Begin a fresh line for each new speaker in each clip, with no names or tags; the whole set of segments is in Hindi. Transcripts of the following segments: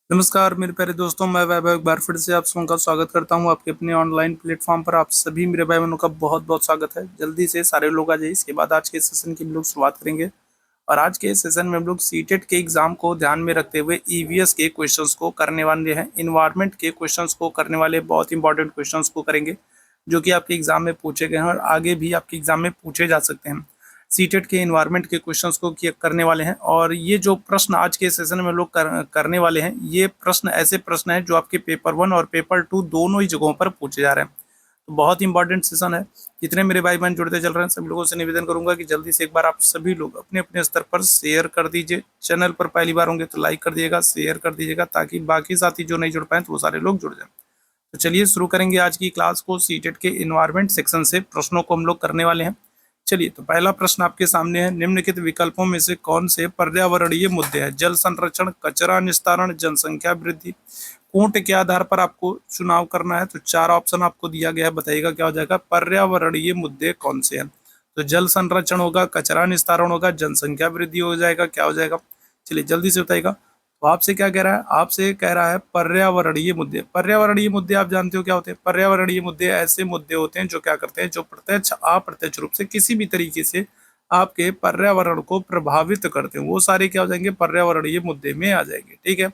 नमस्कार मेरे प्यारे दोस्तों, मैं वैभव एक बार फिर से आप सबका स्वागत करता हूं आपके अपने ऑनलाइन प्लेटफॉर्म पर। आप सभी मेरे भाई बहनों का बहुत बहुत स्वागत है। जल्दी से सारे लोग आ जाइए। इसके बाद आज के सेशन की हम लोग शुरुआत करेंगे और आज के सेशन में हम लोग सीटेट के एग्जाम को ध्यान में रखते हुए ईवीएस के क्वेश्चंस को करने वाले हैं। इन्वायरमेंट के क्वेश्चंस को करने वाले बहुत इंपॉर्टेंट क्वेश्चंस को करेंगे जो कि आपके एग्जाम में पूछे गए हैं और आगे भी आपके एग्जाम में पूछे जा सकते हैं। सीटेट के इन्वायरमेंट के क्वेश्चंस को करने वाले हैं और ये जो प्रश्न आज के सेशन में लोग करने वाले हैं, ये प्रश्न ऐसे प्रश्न हैं जो आपके पेपर 1 और पेपर 2 दोनों ही जगहों पर पूछे जा रहे हैं। तो बहुत इंपॉर्टेंट सेशन है। जितने मेरे भाई बहन जुड़ते चल रहे हैं सभी लोगों से निवेदन करूंगा कि जल्दी से एक बार आप सभी लोग अपने अपने स्तर पर शेयर कर दीजिए। चैनल पर पहली बार होंगे तो लाइक कर दीजिएगा, शेयर कर दीजिएगा ताकि बाकी साथी जो नहीं जुड़ पाए तो वो सारे लोग जुड़ जाएं। तो चलिए शुरू करेंगे आज की क्लास को। सीटेट के इन्वायरमेंट सेक्शन से प्रश्नों को हम लोग करने वाले हैं। चलिए, तो पहला प्रश्न आपके सामने है। निम्नलिखित विकल्पों में से कौन से पर्यावरणीय मुद्दे हैं? जल संरक्षण, कचरा निस्तारण, जनसंख्या वृद्धि। कोट के आधार पर आपको चुनाव करना है। तो 4 ऑप्शन आपको दिया गया है, बताइएगा क्या हो जाएगा। पर्यावरणीय मुद्दे कौन से हैं? तो जल संरक्षण होगा, कचरा निस्तारण होगा, जनसंख्या वृद्धि हो जाएगा, क्या हो जाएगा? चलिए जल्दी से बताइएगा। तो आपसे क्या कह रहा है? आपसे कह रहा है पर्यावरणीय मुद्दे। पर्यावरणीय मुद्दे आप जानते हो क्या होते हैं? पर्यावरणीय मुद्दे ऐसे मुद्दे होते हैं जो क्या करते हैं, जो प्रत्यक्ष अप्रत्यक्ष रूप से किसी भी तरीके से आपके पर्यावरण को प्रभावित करते हैं, वो सारे क्या हो जाएंगे? पर्यावरणीय मुद्दे में आ जाएंगे। ठीक है।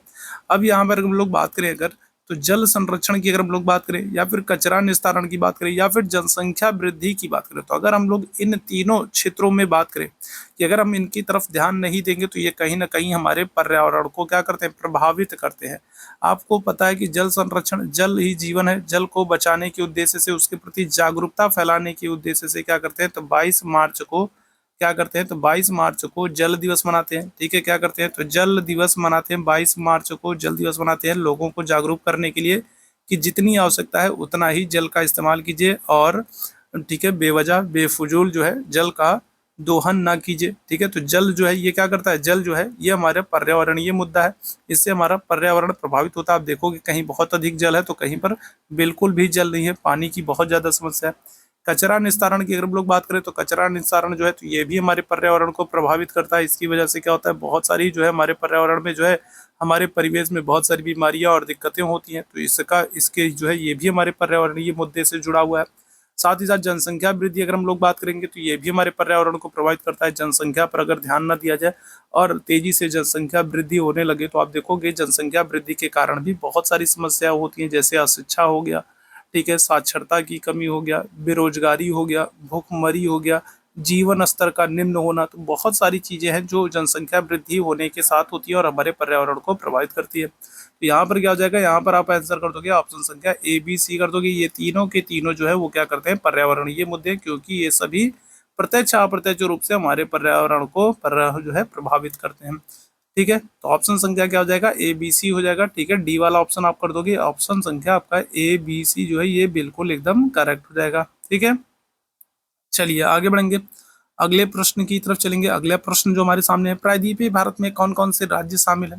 अब यहाँ पर हम लोग बात करें अगर, तो जल संरक्षण की अगर हम लोग बात करें या फिर कचरा निस्तारण की बात करें या फिर जनसंख्या वृद्धि की बात करें, तो अगर हम लोग इन तीनों क्षेत्रों में बात करें कि अगर हम इनकी तरफ ध्यान नहीं देंगे तो ये कहीं ना कहीं हमारे पर्यावरण को क्या करते हैं? प्रभावित करते हैं। आपको पता है कि जल संरक्षण, जल ही जीवन है। जल को बचाने के उद्देश्य से, उसके प्रति जागरूकता फैलाने के उद्देश्य से क्या करते हैं? तो 22 मार्च को क्या करते हैं? तो 22 मार्च को जल दिवस मनाते हैं। ठीक है, क्या करते हैं? तो जल दिवस मनाते हैं। 22 मार्च को जल दिवस मनाते हैं लोगों को जागरूक करने के लिए कि जितनी आवश्यकता है उतना ही जल का इस्तेमाल कीजिए और ठीक है, बेवजह बेफजूल जो है जल का दोहन ना कीजिए। ठीक है, तो जल जो है ये क्या करता है? जल जो है ये हमारे पर्यावरणीय मुद्दा है। इससे हमारा पर्यावरण प्रभावित होता है। आप देखोगे कहीं बहुत अधिक जल है तो कहीं पर बिल्कुल भी जल नहीं है, पानी की बहुत ज्यादा समस्या है। कचरा निस्तारण की अगर हम लोग बात करें तो कचरा निस्तारण जो है तो ये भी हमारे पर्यावरण को प्रभावित करता है। इसकी वजह से क्या होता है? बहुत सारी जो है हमारे पर्यावरण में जो है, हमारे परिवेश में बहुत सारी बीमारियां और दिक्कतें होती हैं। तो इसके जो है ये भी हमारे पर्यावरणीय मुद्दे से जुड़ा हुआ है। साथ ही साथ जनसंख्या वृद्धि अगर हम लोग बात करेंगे तो ये भी हमारे पर्यावरण को प्रभावित करता है। जनसंख्या पर अगर ध्यान न दिया जाए और तेजी से जनसंख्या वृद्धि होने लगे तो आप देखोगे जनसंख्या वृद्धि के कारण भी बहुत सारी समस्याएं होती हैं, जैसे अशिक्षा हो गया, ठीक है, साक्षरता की कमी हो गया, बेरोजगारी हो गया, भूखमरी हो गया, जीवन स्तर का निम्न होना। तो बहुत सारी चीजें हैं जो जनसंख्या वृद्धि होने के साथ होती है और हमारे पर्यावरण को प्रभावित करती है। तो यहाँ पर क्या हो जाएगा? यहाँ पर आप आंसर कर दोगे ऑप्शन संख्या ए बी सी कर दोगे। ये तीनों के तीनों जो है वो क्या करते हैं? पर्यावरणीय मुद्दे, क्योंकि ये सभी प्रत्यक्ष अप्रत्यक्ष रूप से हमारे पर्यावरण को जो है प्रभावित करते हैं। ठीक है, तो ऑप्शन संख्या क्या हो जाएगा? ए बी सी हो जाएगा। ठीक है, डी वाला ऑप्शन आप कर दोगे। ऑप्शन संख्या आपका ए बी सी जो है ये बिल्कुल एकदम करेक्ट हो जाएगा। ठीक है, चलिए आगे बढ़ेंगे, अगले प्रश्न की तरफ चलेंगे। अगला प्रश्न जो हमारे सामने है, प्रायद्वीपीय भारत में कौन कौन से राज्य शामिल है?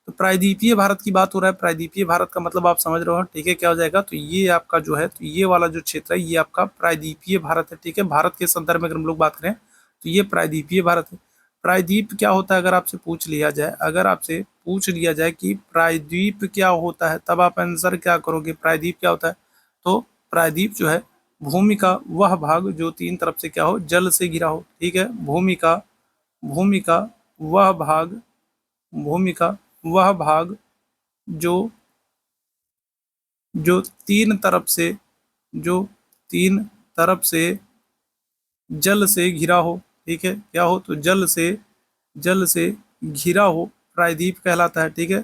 तो प्रायद्वीपीय भारत की बात हो रहा है। प्रायद्वीपीय भारत का मतलब आप समझ रहे हो। ठीक है, क्या हो जाएगा? तो ये आपका जो है, तो ये वाला जो क्षेत्र है ये आपका प्रायद्वीपीय भारत है। ठीक है, भारत के संदर्भ में अगर हम लोग बात करें तो ये प्रायद्वीपीय भारत है। प्रायद्वीप क्या होता है? अगर आपसे पूछ लिया जाए, अगर आपसे पूछ लिया जाए कि प्रायद्वीप क्या होता है, तब आप आंसर क्या करोगे? प्रायद्वीप क्या होता है? तो प्रायद्वीप जो है, भूमि का वह भाग जो 3 तरफ से क्या हो? जल से घिरा हो। ठीक है, भूमि का वह भाग, भूमि का वह भाग जो जो 3 तरफ से, जो 3 तरफ से जल से घिरा हो। ठीक है, क्या हो? तो जल से घिरा हो, प्रायद्वीप कहलाता है। ठीक है,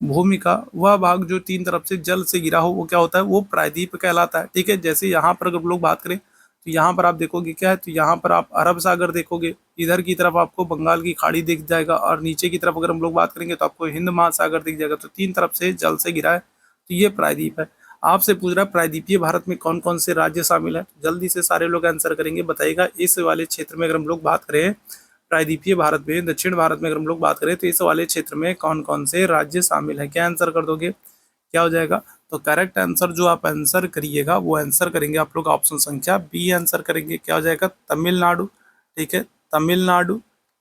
भूमि का वह भाग जो 3 तरफ से जल से घिरा हो वो क्या होता है? वो प्रायद्वीप कहलाता है। ठीक है, जैसे यहाँ पर अगर लोग बात करें तो यहाँ पर आप देखोगे क्या है? तो यहाँ पर आप अरब सागर देखोगे, इधर की तरफ आपको बंगाल की खाड़ी दिख जाएगा और नीचे की तरफ अगर हम लोग बात करेंगे तो आपको हिंद महासागर दिख जाएगा। तो 3 तरफ से जल से घिरा है, तो ये प्रायद्वीप है। आपसे पूछ रहा है प्रायद्वीपीय भारत में कौन कौन से राज्य शामिल है? जल्दी से सारे लोग आंसर करेंगे, बताइएगा। इस वाले क्षेत्र में अगर हम लोग बात करें, प्रायद्वीपीय भारत में, दक्षिण भारत में अगर हम लोग बात करें तो इस वाले क्षेत्र में कौन कौन से राज्य शामिल है? क्या आंसर कर दोगे? क्या हो जाएगा? तो करेक्ट आंसर जो आप आंसर करिएगा वो आंसर करेंगे आप लोग ऑप्शन संख्या बी आंसर करेंगे। क्या हो जाएगा? तमिलनाडु। ठीक है, तमिलनाडु,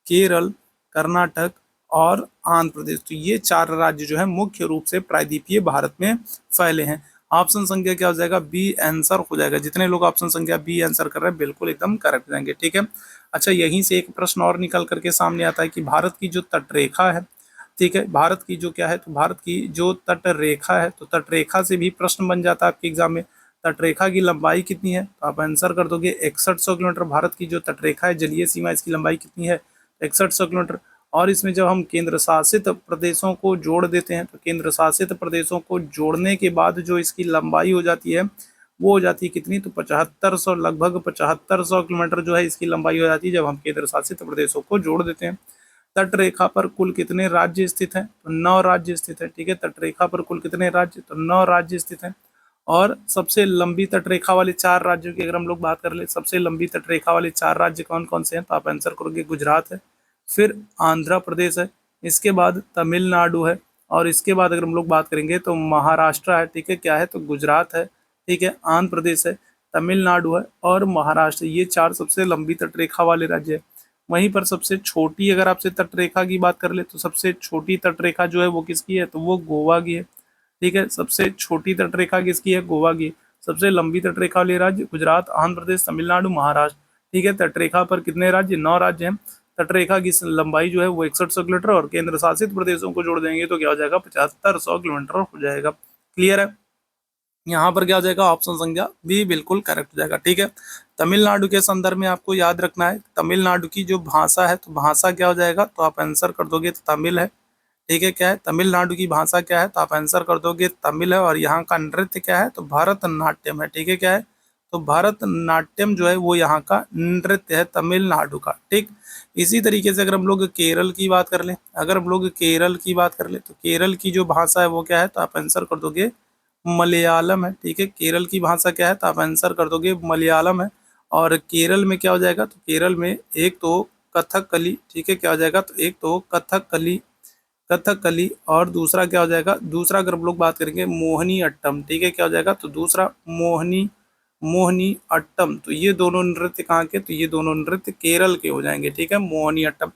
केरल, कर्नाटक और आंध्र प्रदेश। तो ये 4 राज्य जो है मुख्य रूप से प्रायद्वीपीय भारत में फैले हैं। ऑप्शन संख्या क्या हो जाएगा, बी आंसर हो जाएगा। जितने लोग ऑप्शन संख्या बी आंसर कर रहे हैं बिल्कुल एकदम करेक्ट जाएंगे, ठीक है। अच्छा, यहीं से एक प्रश्न और निकल करके सामने आता है कि भारत की जो तटरेखा है, ठीक है, भारत की जो क्या है, तो भारत की जो तट रेखा है, तो तट रेखा से भी प्रश्न बन जाता है आपके एग्जाम में। तट रेखा की लंबाई कितनी है, तो आप आंसर कर दोगे 6100 किलोमीटर। भारत की जो तट रेखा है, जलीय सीमा, इसकी लंबाई कितनी है, 6100 किलोमीटर। और इसमें जब हम केंद्र शासित प्रदेशों को जोड़ देते हैं, तो केंद्र शासित प्रदेशों को जोड़ने के बाद जो इसकी लंबाई हो जाती है वो हो जाती है कितनी, तो 7500, लगभग 7500 किलोमीटर जो है इसकी लंबाई हो जाती है जब हम केंद्र शासित प्रदेशों को जोड़ देते हैं। तट रेखा पर कुल कितने राज्य स्थित हैं, तो 9 राज्य स्थित हैं, ठीक है। तट रेखा पर कुल कितने राज्य, तो 9 राज्य स्थित हैं। और सबसे लंबी तटरेखा वाले 4 राज्यों की अगर हम लोग बात कर ले, सबसे लंबी तटरेखा वाले 4 राज्य कौन कौन से हैं, तो आप आंसर करोगे गुजरात है, फिर आंध्र प्रदेश है, इसके बाद तमिलनाडु है, और इसके बाद अगर हम लोग बात करेंगे तो महाराष्ट्र है, ठीक है। क्या है, तो गुजरात है, ठीक है, आंध्र प्रदेश है, तमिलनाडु है और महाराष्ट्र। ये 4 सबसे लंबी तटरेखा वाले राज्य है। वहीं पर सबसे छोटी अगर आपसे तटरेखा की बात कर ले, तो सबसे छोटी तटरेखा जो है वो किसकी है, तो वो गोवा की है, ठीक है। सबसे छोटी तटरेखा किसकी है, गोवा की। सबसे लंबी तटरेखा वाले राज्य गुजरात, आंध्र प्रदेश, तमिलनाडु, महाराष्ट्र, ठीक है। तटरेखा पर कितने राज्य, 9 राज्य हैं। तटरेखा की लंबाई जो है वो 6100 किलोमीटर, और केंद्र शासित प्रदेशों को जोड़ देंगे तो क्या हो जाएगा, 7500 किलोमीटर हो जाएगा। क्लियर है। यहाँ पर क्या हो जाएगा, ऑप्शन संख्या बी बिल्कुल करेक्ट हो जाएगा, ठीक है। तमिलनाडु के संदर्भ में आपको याद रखना है, तमिलनाडु की जो भाषा है, तो भाषा क्या हो जाएगा, तो आप आंसर कर दोगे तो तमिल है, ठीक है। क्या है, तमिलनाडु की भाषा क्या है, तो आप आंसर कर दोगे तमिल है। और यहाँ का नृत्य क्या है, तो भरतनाट्यम है, ठीक है। क्या है, तो भरतनाट्यम जो है वो यहाँ का नृत्य है तमिलनाडु का, ठीक। इसी तरीके से अगर हम लोग केरल की बात कर लें, अगर हम लोग केरल की बात कर ले, तो केरल की जो भाषा है वो क्या है, तो आप आंसर कर दोगे मलयालम है, ठीक है। केरल की भाषा क्या है, तो आप आंसर कर दोगे मलयालम है। और केरल में क्या हो जाएगा, तो केरल में एक तो कथकली, ठीक है। क्या हो जाएगा, तो एक तो कथकली, कथकली, और दूसरा क्या हो जाएगा, दूसरा अगर हम लोग बात करेंगे मोहिनी अट्टम, ठीक है। क्या हो जाएगा, तो दूसरा मोहिनी मोहिनी अट्टम। तो ये दोनों नृत्य कहाँ के, तो ये दोनों नृत्य केरल के हो जाएंगे, ठीक है, मोहिनी अट्टम।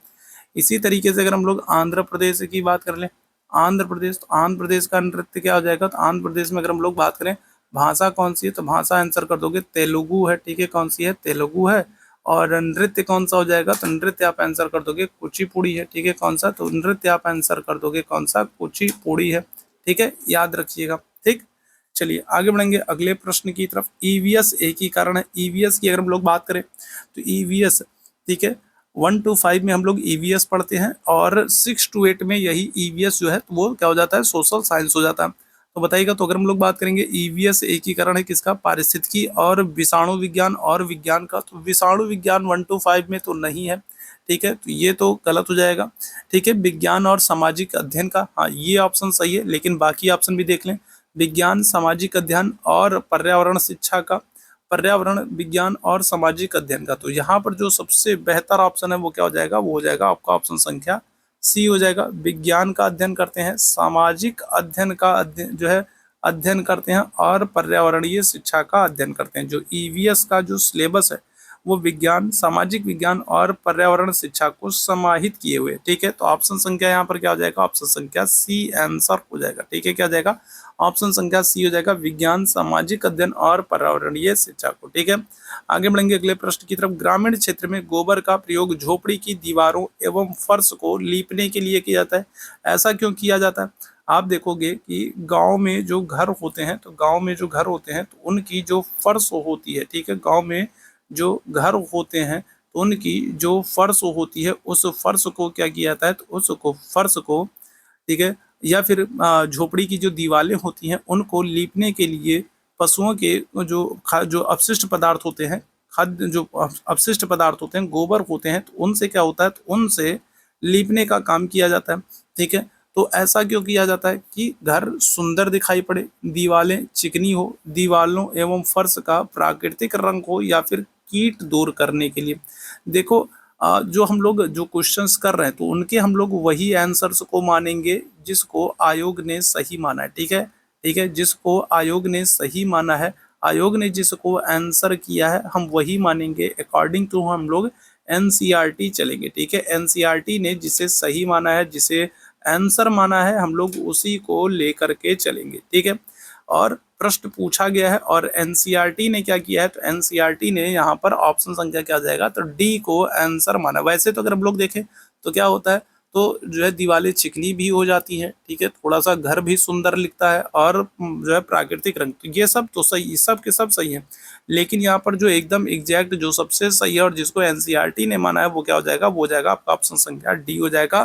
इसी तरीके से अगर हम लोग आंध्र प्रदेश की बात कर लें, आंध्र प्रदेश, तो आंध्र प्रदेश का नृत्य क्या हो जाएगा, तो आंध्र प्रदेश में अगर हम लोग बात करें भाषा कौन सी है, तो भाषा आंसर कर दोगे तेलुगु है, ठीक है। कौन सी है, तेलुगु है। और नृत्य कौन सा हो जाएगा, तो नृत्य आप आंसर कर दोगे कुचिपुड़ी है, ठीक है। कौन सा, तो नृत्य आप आंसर कर दोगे कौन सा, कुचिपुड़ी है, ठीक है, याद रखिएगा, ठीक। चलिए आगे बढ़ेंगे अगले प्रश्न की तरफ। ईवीएस एक ही कारण है। ईवीएस की अगर हम लोग बात करें तो ईवीएस, ठीक है, 1 to 5 में हम लोग ईवीएस पढ़ते हैं, और 6 to 8 में यही ईवीएस जो है तो वो क्या हो जाता है, सोशल साइंस हो जाता है। तो बताइएगा, तो अगर हम लोग बात करेंगे ईवीएस एकीकरण है किसका, पारिस्थितिकी और विषाणु विज्ञान और विज्ञान का। तो विषाणु विज्ञान 1 to 5 में तो नहीं है, ठीक है, तो ये तो गलत हो जाएगा, ठीक है। विज्ञान और सामाजिक अध्ययन का, हाँ ये ऑप्शन सही है, लेकिन बाकी ऑप्शन भी देख लें। विज्ञान, सामाजिक अध्ययन और पर्यावरण शिक्षा का, पर्यावरण विज्ञान और सामाजिक अध्ययन का। तो यहाँ पर जो सबसे बेहतर ऑप्शन है वो क्या हो जाएगा, वो हो जाएगा आपका ऑप्शन संख्या सी हो जाएगा। विज्ञान का अध्ययन करते हैं, सामाजिक अध्ययन का अध्ययन जो है अध्ययन करते हैं, और पर्यावरणीय शिक्षा का अध्ययन करते हैं। जो ईवीएस का जो सिलेबस है वो विज्ञान, सामाजिक विज्ञान और पर्यावरण शिक्षा को समाहित किए हुए, ठीक है। तो ऑप्शन संख्या यहाँ पर क्या हो जाएगा, ऑप्शन संख्या सी आंसर हो जाएगा, ठीक है। क्या हो जाएगा, ऑप्शन संख्या सी हो जाएगा, विज्ञान, सामाजिक अध्ययन और पर्यावरणीय शिक्षा को, ठीक है। आगे बढ़ेंगे अगले प्रश्न की तरफ। ग्रामीण क्षेत्र में गोबर का प्रयोग झोपड़ी की दीवारों एवं फर्श को लीपने के लिए किया जाता है। ऐसा क्यों किया जाता है, आप देखोगे कि गांव में जो घर होते हैं, तो गांव में जो घर होते हैं तो उनकी जो फर्श होती है, ठीक है, गांव में जो घर होते हैं तो उनकी जो फर्श होती है उस फर्श को क्या किया जाता है, तो उसको फर्श को, ठीक है, या फिर झोपड़ी की जो दीवारें होती हैं उनको लीपने के लिए पशुओं के जो अपशिष्ट पदार्थ होते हैं, खाद्य जो अपशिष्ट पदार्थ होते हैं, गोबर होते हैं, तो उनसे क्या होता है, तो उनसे लीपने का काम किया जाता है, ठीक है। तो ऐसा क्यों किया जाता है कि घर सुंदर दिखाई पड़े, दीवारें चिकनी हो, दीवारों एवं फर्श का प्राकृतिक रंग हो, या फिर कीट दूर करने के लिए। देखो जो हम लोग जो क्वेश्चंस कर रहे हैं तो उनके हम लोग वही आंसर्स को मानेंगे जिसको आयोग ने सही माना है, ठीक है, ठीक है, जिसको आयोग ने सही माना है, आयोग ने जिसको आंसर किया है हम वही मानेंगे, अकॉर्डिंग टू हम लोग एनसीईआरटी चलेंगे। ठीक है, एनसीईआरटी ने जिसे सही माना है, जिसे आंसर माना है, हम लोग उसी को लेकर के चलेंगे। ठीक है, और प्रश्न पूछा गया है और एनसीईआरटी ने क्या किया है, तो एनसीईआरटी ने यहाँ पर ऑप्शन संख्या क्या आ जाएगा, तो डी को आंसर माना। वैसे तो अगर हम लोग देखें तो क्या होता है, तो जो है दीवारें चिकनी भी हो जाती हैं। ठीक है, थोड़ा सा घर भी सुंदर लिखता है और जो है प्राकृतिक रंग, तो ये सब तो सही, सब के सब सही है। लेकिन यहाँ पर जो एकदम एग्जैक्ट जो सबसे सही है और जिसको एनसीईआरटी ने माना है, वो क्या हो जाएगा, वो हो जाएगा आपका ऑप्शन संख्या डी हो जाएगा,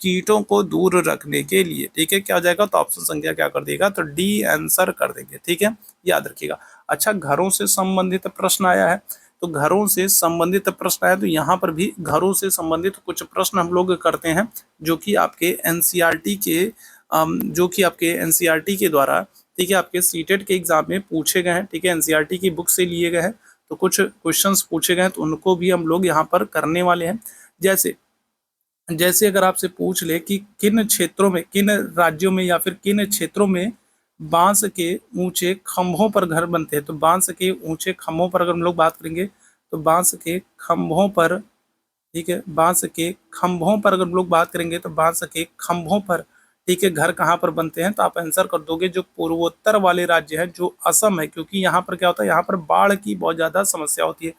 कीटों को दूर रखने के लिए। ठीक है, क्या हो जाएगा, तो ऑप्शन संख्या क्या कर देगा, तो डी आंसर कर देंगे। ठीक है, याद रखिएगा। अच्छा, घरों से संबंधित प्रश्न आया है, तो घरों से संबंधित प्रश्न आया, तो यहाँ पर भी घरों से संबंधित कुछ प्रश्न हम लोग करते हैं जो कि आपके एनसीईआरटी के द्वारा, ठीक है, आपके सीटेट के एग्जाम में पूछे गए हैं। ठीक है, एनसीईआरटी की बुक से लिए गए हैं, तो कुछ क्वेश्चंस पूछे गए हैं, तो उनको भी हम लोग यहाँ पर करने वाले हैं। जैसे जैसे अगर आपसे पूछ ले कि किन क्षेत्रों में, किन राज्यों में या फिर किन क्षेत्रों में बांस के ऊंचे खंभों पर घर बनते हैं, तो बांस के ऊंचे खंभों पर अगर हम लोग बात करेंगे, तो बांस के खंभों पर, ठीक है, बांस के खंभों पर अगर हम लोग बात करेंगे, तो बांस के खंभों पर, ठीक है, घर कहाँ पर बनते हैं, तो आप आंसर कर दोगे जो पूर्वोत्तर वाले राज्य हैं, जो असम है, क्योंकि यहाँ पर क्या होता है, यहाँ पर बाढ़ की बहुत ज्यादा समस्या होती है।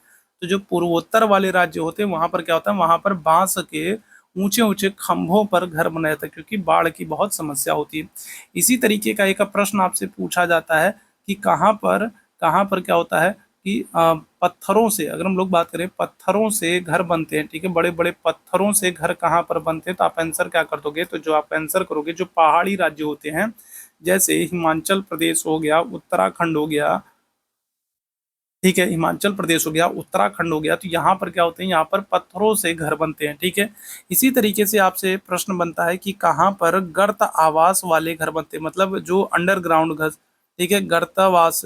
तो जो पूर्वोत्तर वाले राज्य होते हैं, वहां पर क्या होता है, वहां पर बांस के ऊंचे ऊंचे खंभों पर घर बनाया जाता है, क्योंकि बाढ़ की बहुत समस्या होती है। इसी तरीके का एक प्रश्न आपसे पूछा जाता है कि कहाँ पर क्या होता है कि पत्थरों से, अगर हम लोग बात करें, पत्थरों से घर बनते हैं। ठीक है, बड़े बड़े पत्थरों से घर कहाँ पर बनते हैं, तो आप आंसर क्या कर दोगे, तो जो आप आंसर करोगे, जो पहाड़ी राज्य होते हैं, जैसे हिमाचल प्रदेश हो गया, उत्तराखंड हो गया, ठीक है, हिमाचल प्रदेश हो गया, उत्तराखंड हो गया, तो यहाँ पर क्या होते हैं, यहाँ पर पत्थरों से घर बनते हैं। ठीक है, इसी तरीके से आपसे प्रश्न बनता है कि कहाँ पर गर्त आवास वाले घर बनते हैं, मतलब जो अंडरग्राउंड घर। ठीक है, गर्तावास,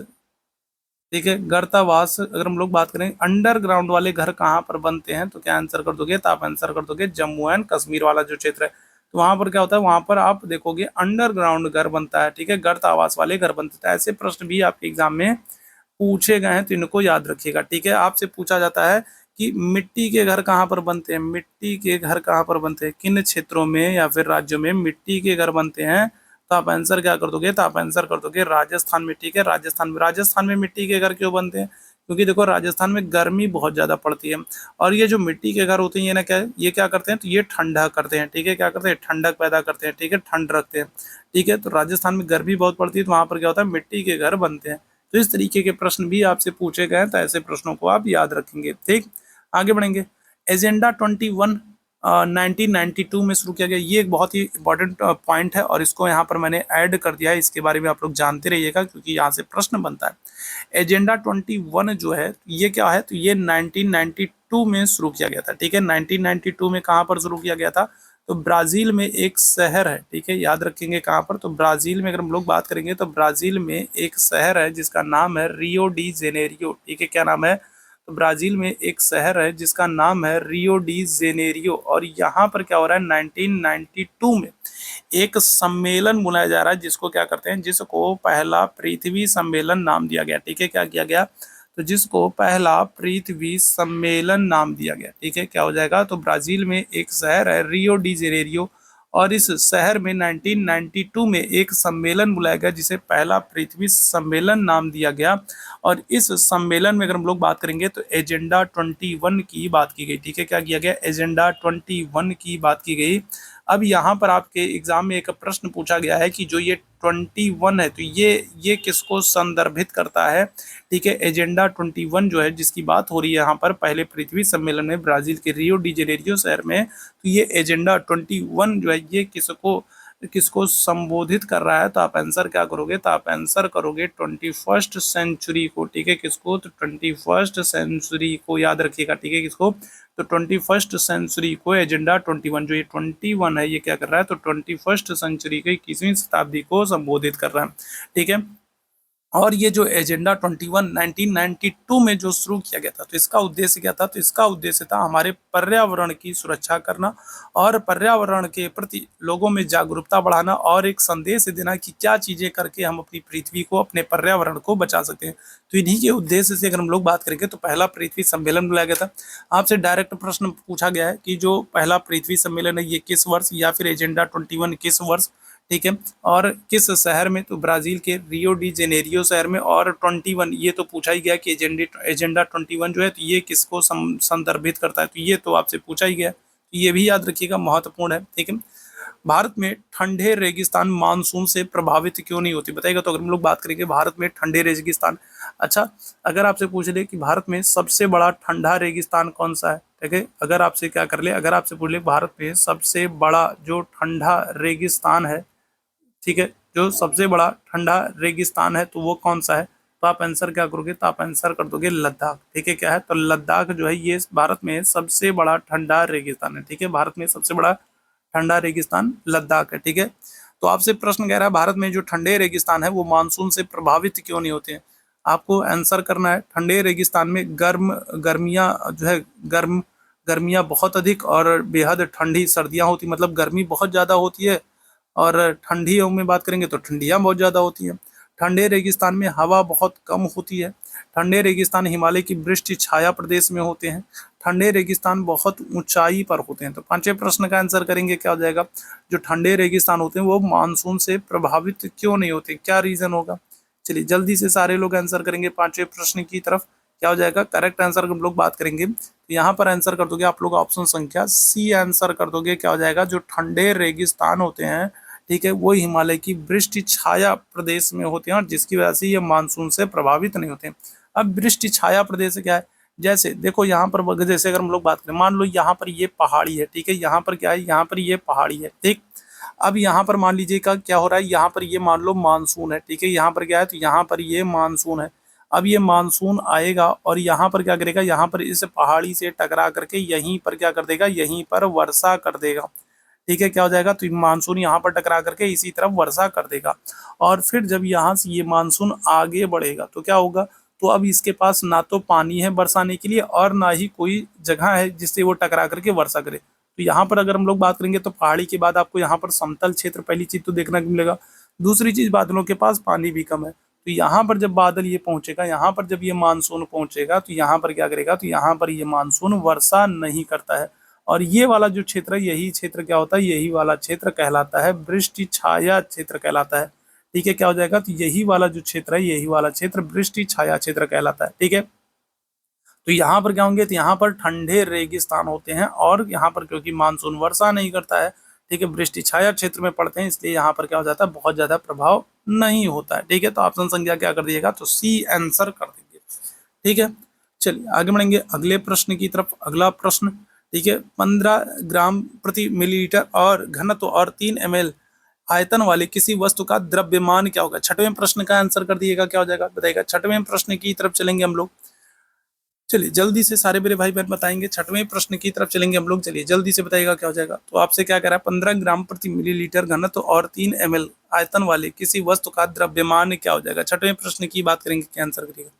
ठीक है, गर्तावास अगर हम लोग बात करें, अंडरग्राउंड वाले घर कहाँ पर बनते हैं, तो क्या आंसर कर दोगे, तो आप आंसर कर दोगे जम्मू एंड कश्मीर वाला जो क्षेत्र है। तो वहां पर क्या होता है, वहां पर आप देखोगे अंडरग्राउंड घर बनता है। ठीक है, गर्त आवास वाले घर बनते हैं। ऐसे प्रश्न भी आपके एग्जाम में पूछे गए हैं, तो इनको याद रखिएगा। ठीक है, आपसे पूछा जाता है कि मिट्टी के घर कहाँ पर बनते हैं, मिट्टी के घर कहाँ पर बनते हैं, किन क्षेत्रों में या फिर राज्यों में मिट्टी के घर बनते हैं, तो आप आंसर क्या कर दोगे, तो आप आंसर कर दोगे राजस्थान में। ठीक है, राजस्थान में मिट्टी के घर क्यों बनते हैं, क्योंकि देखो राजस्थान में गर्मी बहुत ज्यादा पड़ती है, और ये जो मिट्टी के घर होते हैं, ये ना क्या, ये क्या करते हैं, तो ये ठंडा करते हैं। ठीक है, क्या करते हैं, ठंडक पैदा करते हैं। ठीक है, ठंड रखते हैं। ठीक है, तो राजस्थान में गर्मी बहुत पड़ती है, तो वहां पर क्या होता है, मिट्टी के घर बनते हैं। तो इस तरीके के प्रश्न भी आपसे पूछे गए हैं, तो ऐसे प्रश्नों को आप याद रखेंगे। ठीक, आगे बढ़ेंगे। एजेंडा 21 1992 में शुरू किया गया। ये एक बहुत ही इंपॉर्टेंट पॉइंट है और इसको यहाँ पर मैंने ऐड कर दिया है। इसके बारे में आप लोग जानते रहिएगा, क्योंकि यहाँ से प्रश्न बनता है। एजेंडा 21 जो है, ये क्या है, तो ये 1992 में शुरू किया गया था। ठीक है, 1992 में कहाँ पर शुरू किया गया था, तो ब्राजील में एक शहर है। ठीक है, याद रखेंगे कहाँ पर, तो ब्राजील में अगर हम लोग बात करेंगे, तो ब्राजील में एक शहर है जिसका नाम है रियो डी जेनेरियो। ठीक है, क्या नाम है, तो ब्राजील में एक शहर है जिसका नाम है रियो डी जेनेरियो, और यहाँ पर क्या हो रहा है, 1992 में एक सम्मेलन बुलाया जा रहा है, जिसको क्या करते हैं, जिसको पहला पृथ्वी सम्मेलन नाम दिया गया। ठीक है, क्या किया गया, तो जिसको पहला पृथ्वी सम्मेलन नाम दिया गया। ठीक है, क्या हो जाएगा, तो ब्राजील में एक शहर है रियो डी जेनेरियो, और इस शहर में 1992 में एक सम्मेलन बुलाया गया, जिसे पहला पृथ्वी सम्मेलन नाम दिया गया। और इस सम्मेलन में अगर हम लोग बात करेंगे, तो एजेंडा 21 की बात की गई। ठीक है, क्या किया गया, एजेंडा 21 की बात की गई। अब यहाँ पर आपके एग्जाम में एक प्रश्न पूछा गया है कि जो ये 21 है, तो ये किसको संदर्भित करता है। ठीक है, एजेंडा 21 जो है, जिसकी बात हो रही है यहाँ पर पहले पृथ्वी सम्मेलन में ब्राजील के रियो डी जेनेरियो शहर में, तो ये एजेंडा 21 जो है, ये किसको किसको संबोधित कर रहा है, तो आप आंसर क्या करोगे, तो आप आंसर करोगे 21st सेंचुरी को। ठीक है, किसको, तो 21st सेंचुरी को याद रखिएगा। ठीक है, किसको, तो 21st सेंचुरी को, एजेंडा 21 जो ये 21 है, ये क्या कर रहा है, तो 21st सेंचुरी के 21वीं शताब्दी को संबोधित कर रहा है। ठीक है, और ये जो एजेंडा 21 1992 में जो शुरू किया गया था, तो इसका उद्देश्य क्या था? तो इसका उद्देश्य था हमारे पर्यावरण की सुरक्षा करना और पर्यावरण के प्रति लोगों में जागरूकता बढ़ाना और एक संदेश देना कि क्या चीजें करके हम अपनी पृथ्वी को, अपने पर्यावरण को बचा सकते हैं। तो इन्हीं के उद्देश्य से अगर हम लोग बात करेंगे तो पहला पृथ्वी सम्मेलन बुलाया गया था। आपसे डायरेक्ट प्रश्न पूछा गया है कि जो पहला पृथ्वी सम्मेलन है ये किस वर्ष, या फिर एजेंडा 21 किस वर्ष, ठीक है, और किस शहर में? तो ब्राजील के रियो डी जेनेरियो शहर में। और 21 ये तो पूछा ही गया कि एजेंडा 21 जो है तो ये किसको संदर्भित करता है, तो ये तो आपसे पूछा ही गया, तो ये भी याद रखिएगा, महत्वपूर्ण है, ठीक है। भारत में ठंडे रेगिस्तान मानसून से प्रभावित क्यों नहीं होती, बताइएगा। तो अगर हम लोग बात करेंगे भारत में ठंडे रेगिस्तान, अच्छा, अगर आपसे पूछ ले कि भारत में सबसे बड़ा ठंडा रेगिस्तान कौन सा है, ठीक है, अगर आपसे क्या कर ले, अगर आपसे पूछ ले भारत में सबसे बड़ा जो ठंडा रेगिस्तान है, ठीक है, जो सबसे बड़ा ठंडा रेगिस्तान है तो वो कौन सा है? तो आप आंसर क्या करोगे? तो आप आंसर कर दोगे लद्दाख, ठीक है। क्या है? तो लद्दाख जो है ये भारत में सबसे बड़ा ठंडा रेगिस्तान है, ठीक है। भारत में सबसे बड़ा ठंडा रेगिस्तान लद्दाख है, ठीक है। तो आपसे प्रश्न कह रहा है भारत में जो ठंडे रेगिस्तान है वो मानसून से प्रभावित क्यों नहीं होते हैं? आपको आंसर करना है, ठंडे रेगिस्तान में गर्मियां जो है गर्मियां बहुत अधिक और बेहद ठंडी सर्दियां होती, मतलब गर्मी बहुत ज्यादा होती है, और ठंडियों में बात करेंगे तो ठंडियाँ बहुत ज़्यादा होती हैं। ठंडे रेगिस्तान में हवा बहुत कम होती है। ठंडे रेगिस्तान हिमालय की वृष्टि छाया प्रदेश में होते हैं। ठंडे रेगिस्तान बहुत ऊंचाई पर होते हैं। तो पांचवें प्रश्न का आंसर करेंगे, क्या हो जाएगा? जो ठंडे रेगिस्तान होते हैं वो मानसून से प्रभावित क्यों नहीं होते, क्या रीजन होगा? चलिए जल्दी से सारे लोग आंसर करेंगे पांचवें प्रश्न की तरफ। क्या हो जाएगा करेक्ट आंसर? हम लोग बात करेंगे तो यहाँ पर आंसर कर दोगे आप लोग ऑप्शन संख्या सी आंसर कर दोगे। क्या हो जाएगा? जो ठंडे रेगिस्तान होते हैं, ठीक है, वो हिमालय की वृष्टि छाया प्रदेश में होते हैं और जिसकी वजह से ये मानसून से प्रभावित नहीं होते। अब वृष्टि छाया प्रदेश क्या है? जैसे देखो यहाँ पर, जैसे अगर हम लोग बात करें, मान लो यहाँ पर ये पहाड़ी है, ठीक है, यहाँ पर क्या है? यहाँ पर ये पहाड़ी है, ठीक। अब यहाँ पर मान लीजिएगा क्या हो रहा है, यहाँ पर ये मान लो मानसून है, ठीक है, यहाँ पर क्या है? तो यहाँ पर ये मानसून है। अब ये मानसून आएगा और यहाँ पर क्या करेगा? यहाँ पर इस पहाड़ी से टकरा करके यहीं पर क्या कर देगा? यहीं पर वर्षा कर देगा, ठीक है। क्या हो जाएगा? तो मानसून यहाँ पर टकरा करके इसी तरफ वर्षा कर देगा। और फिर जब यहाँ से ये मानसून आगे बढ़ेगा तो क्या होगा? तो अब इसके पास ना तो पानी है बरसाने के लिए और ना ही कोई जगह है जिससे वो टकरा करके वर्षा करे। तो यहाँ पर अगर हम लोग बात करेंगे तो पहाड़ी के बाद आपको यहाँ पर समतल क्षेत्र, पहली चीज तो देखने को मिलेगा। दूसरी चीज, बादलों के पास पानी भी कम है। तो यहाँ पर जब बादल ये पहुंचेगा, यहाँ पर जब ये मानसून पहुंचेगा तो यहाँ पर क्या करेगा? तो यहाँ पर ये मानसून वर्षा नहीं करता है। और ये वाला जो क्षेत्र है, यही क्षेत्र क्या होता है? यही वाला क्षेत्र कहलाता है वृष्टि छाया क्षेत्र कहलाता है, ठीक है। क्या हो जाएगा? तो यही वाला जो क्षेत्र है, यही वाला क्षेत्र वृष्टि छाया क्षेत्र कहलाता है, ठीक है। तो यहाँ पर क्या होंगे? तो यहाँ पर ठंडे रेगिस्तान होते हैं और यहाँ पर क्योंकि मानसून वर्षा नहीं करता है, ठीक है, वृष्टि छाया क्षेत्र में पड़ते हैं, इसलिए यहाँ पर क्या हो जाता है? बहुत ज्यादा प्रभाव नहीं होता है, ठीक है। तो ऑप्शन संख्या क्या कर दिएगा? तो सी आंसर कर देंगे, ठीक है। चलिए आगे बढ़ेंगे अगले प्रश्न की तरफ। अगला प्रश्न, ठीक है, 15 ग्राम प्रति मिलीलीटर और घनत्व और 3 ml आयतन वाले किसी वस्तु का द्रव्यमान क्या होगा? छठवें प्रश्न का आंसर कर दिएगा। क्या हो जाएगा बताइएगा? छठवें प्रश्न की तरफ चलेंगे हम लोग। चलिए जल्दी से सारे मेरे भाई बहन बताएंगे, छठवें प्रश्न की तरफ चलेंगे हम लोग। चलिए जल्दी से बताइएगा क्या हो जाएगा। तो आपसे क्या कह रहा है? 15 ग्राम प्रति मिलीलीटर घनत्व और 3 ml आयतन वाले किसी वस्तु का द्रव्यमान क्या हो जाएगा? छठवें प्रश्न की बात करेंगे, क्या आंसर करिएगा।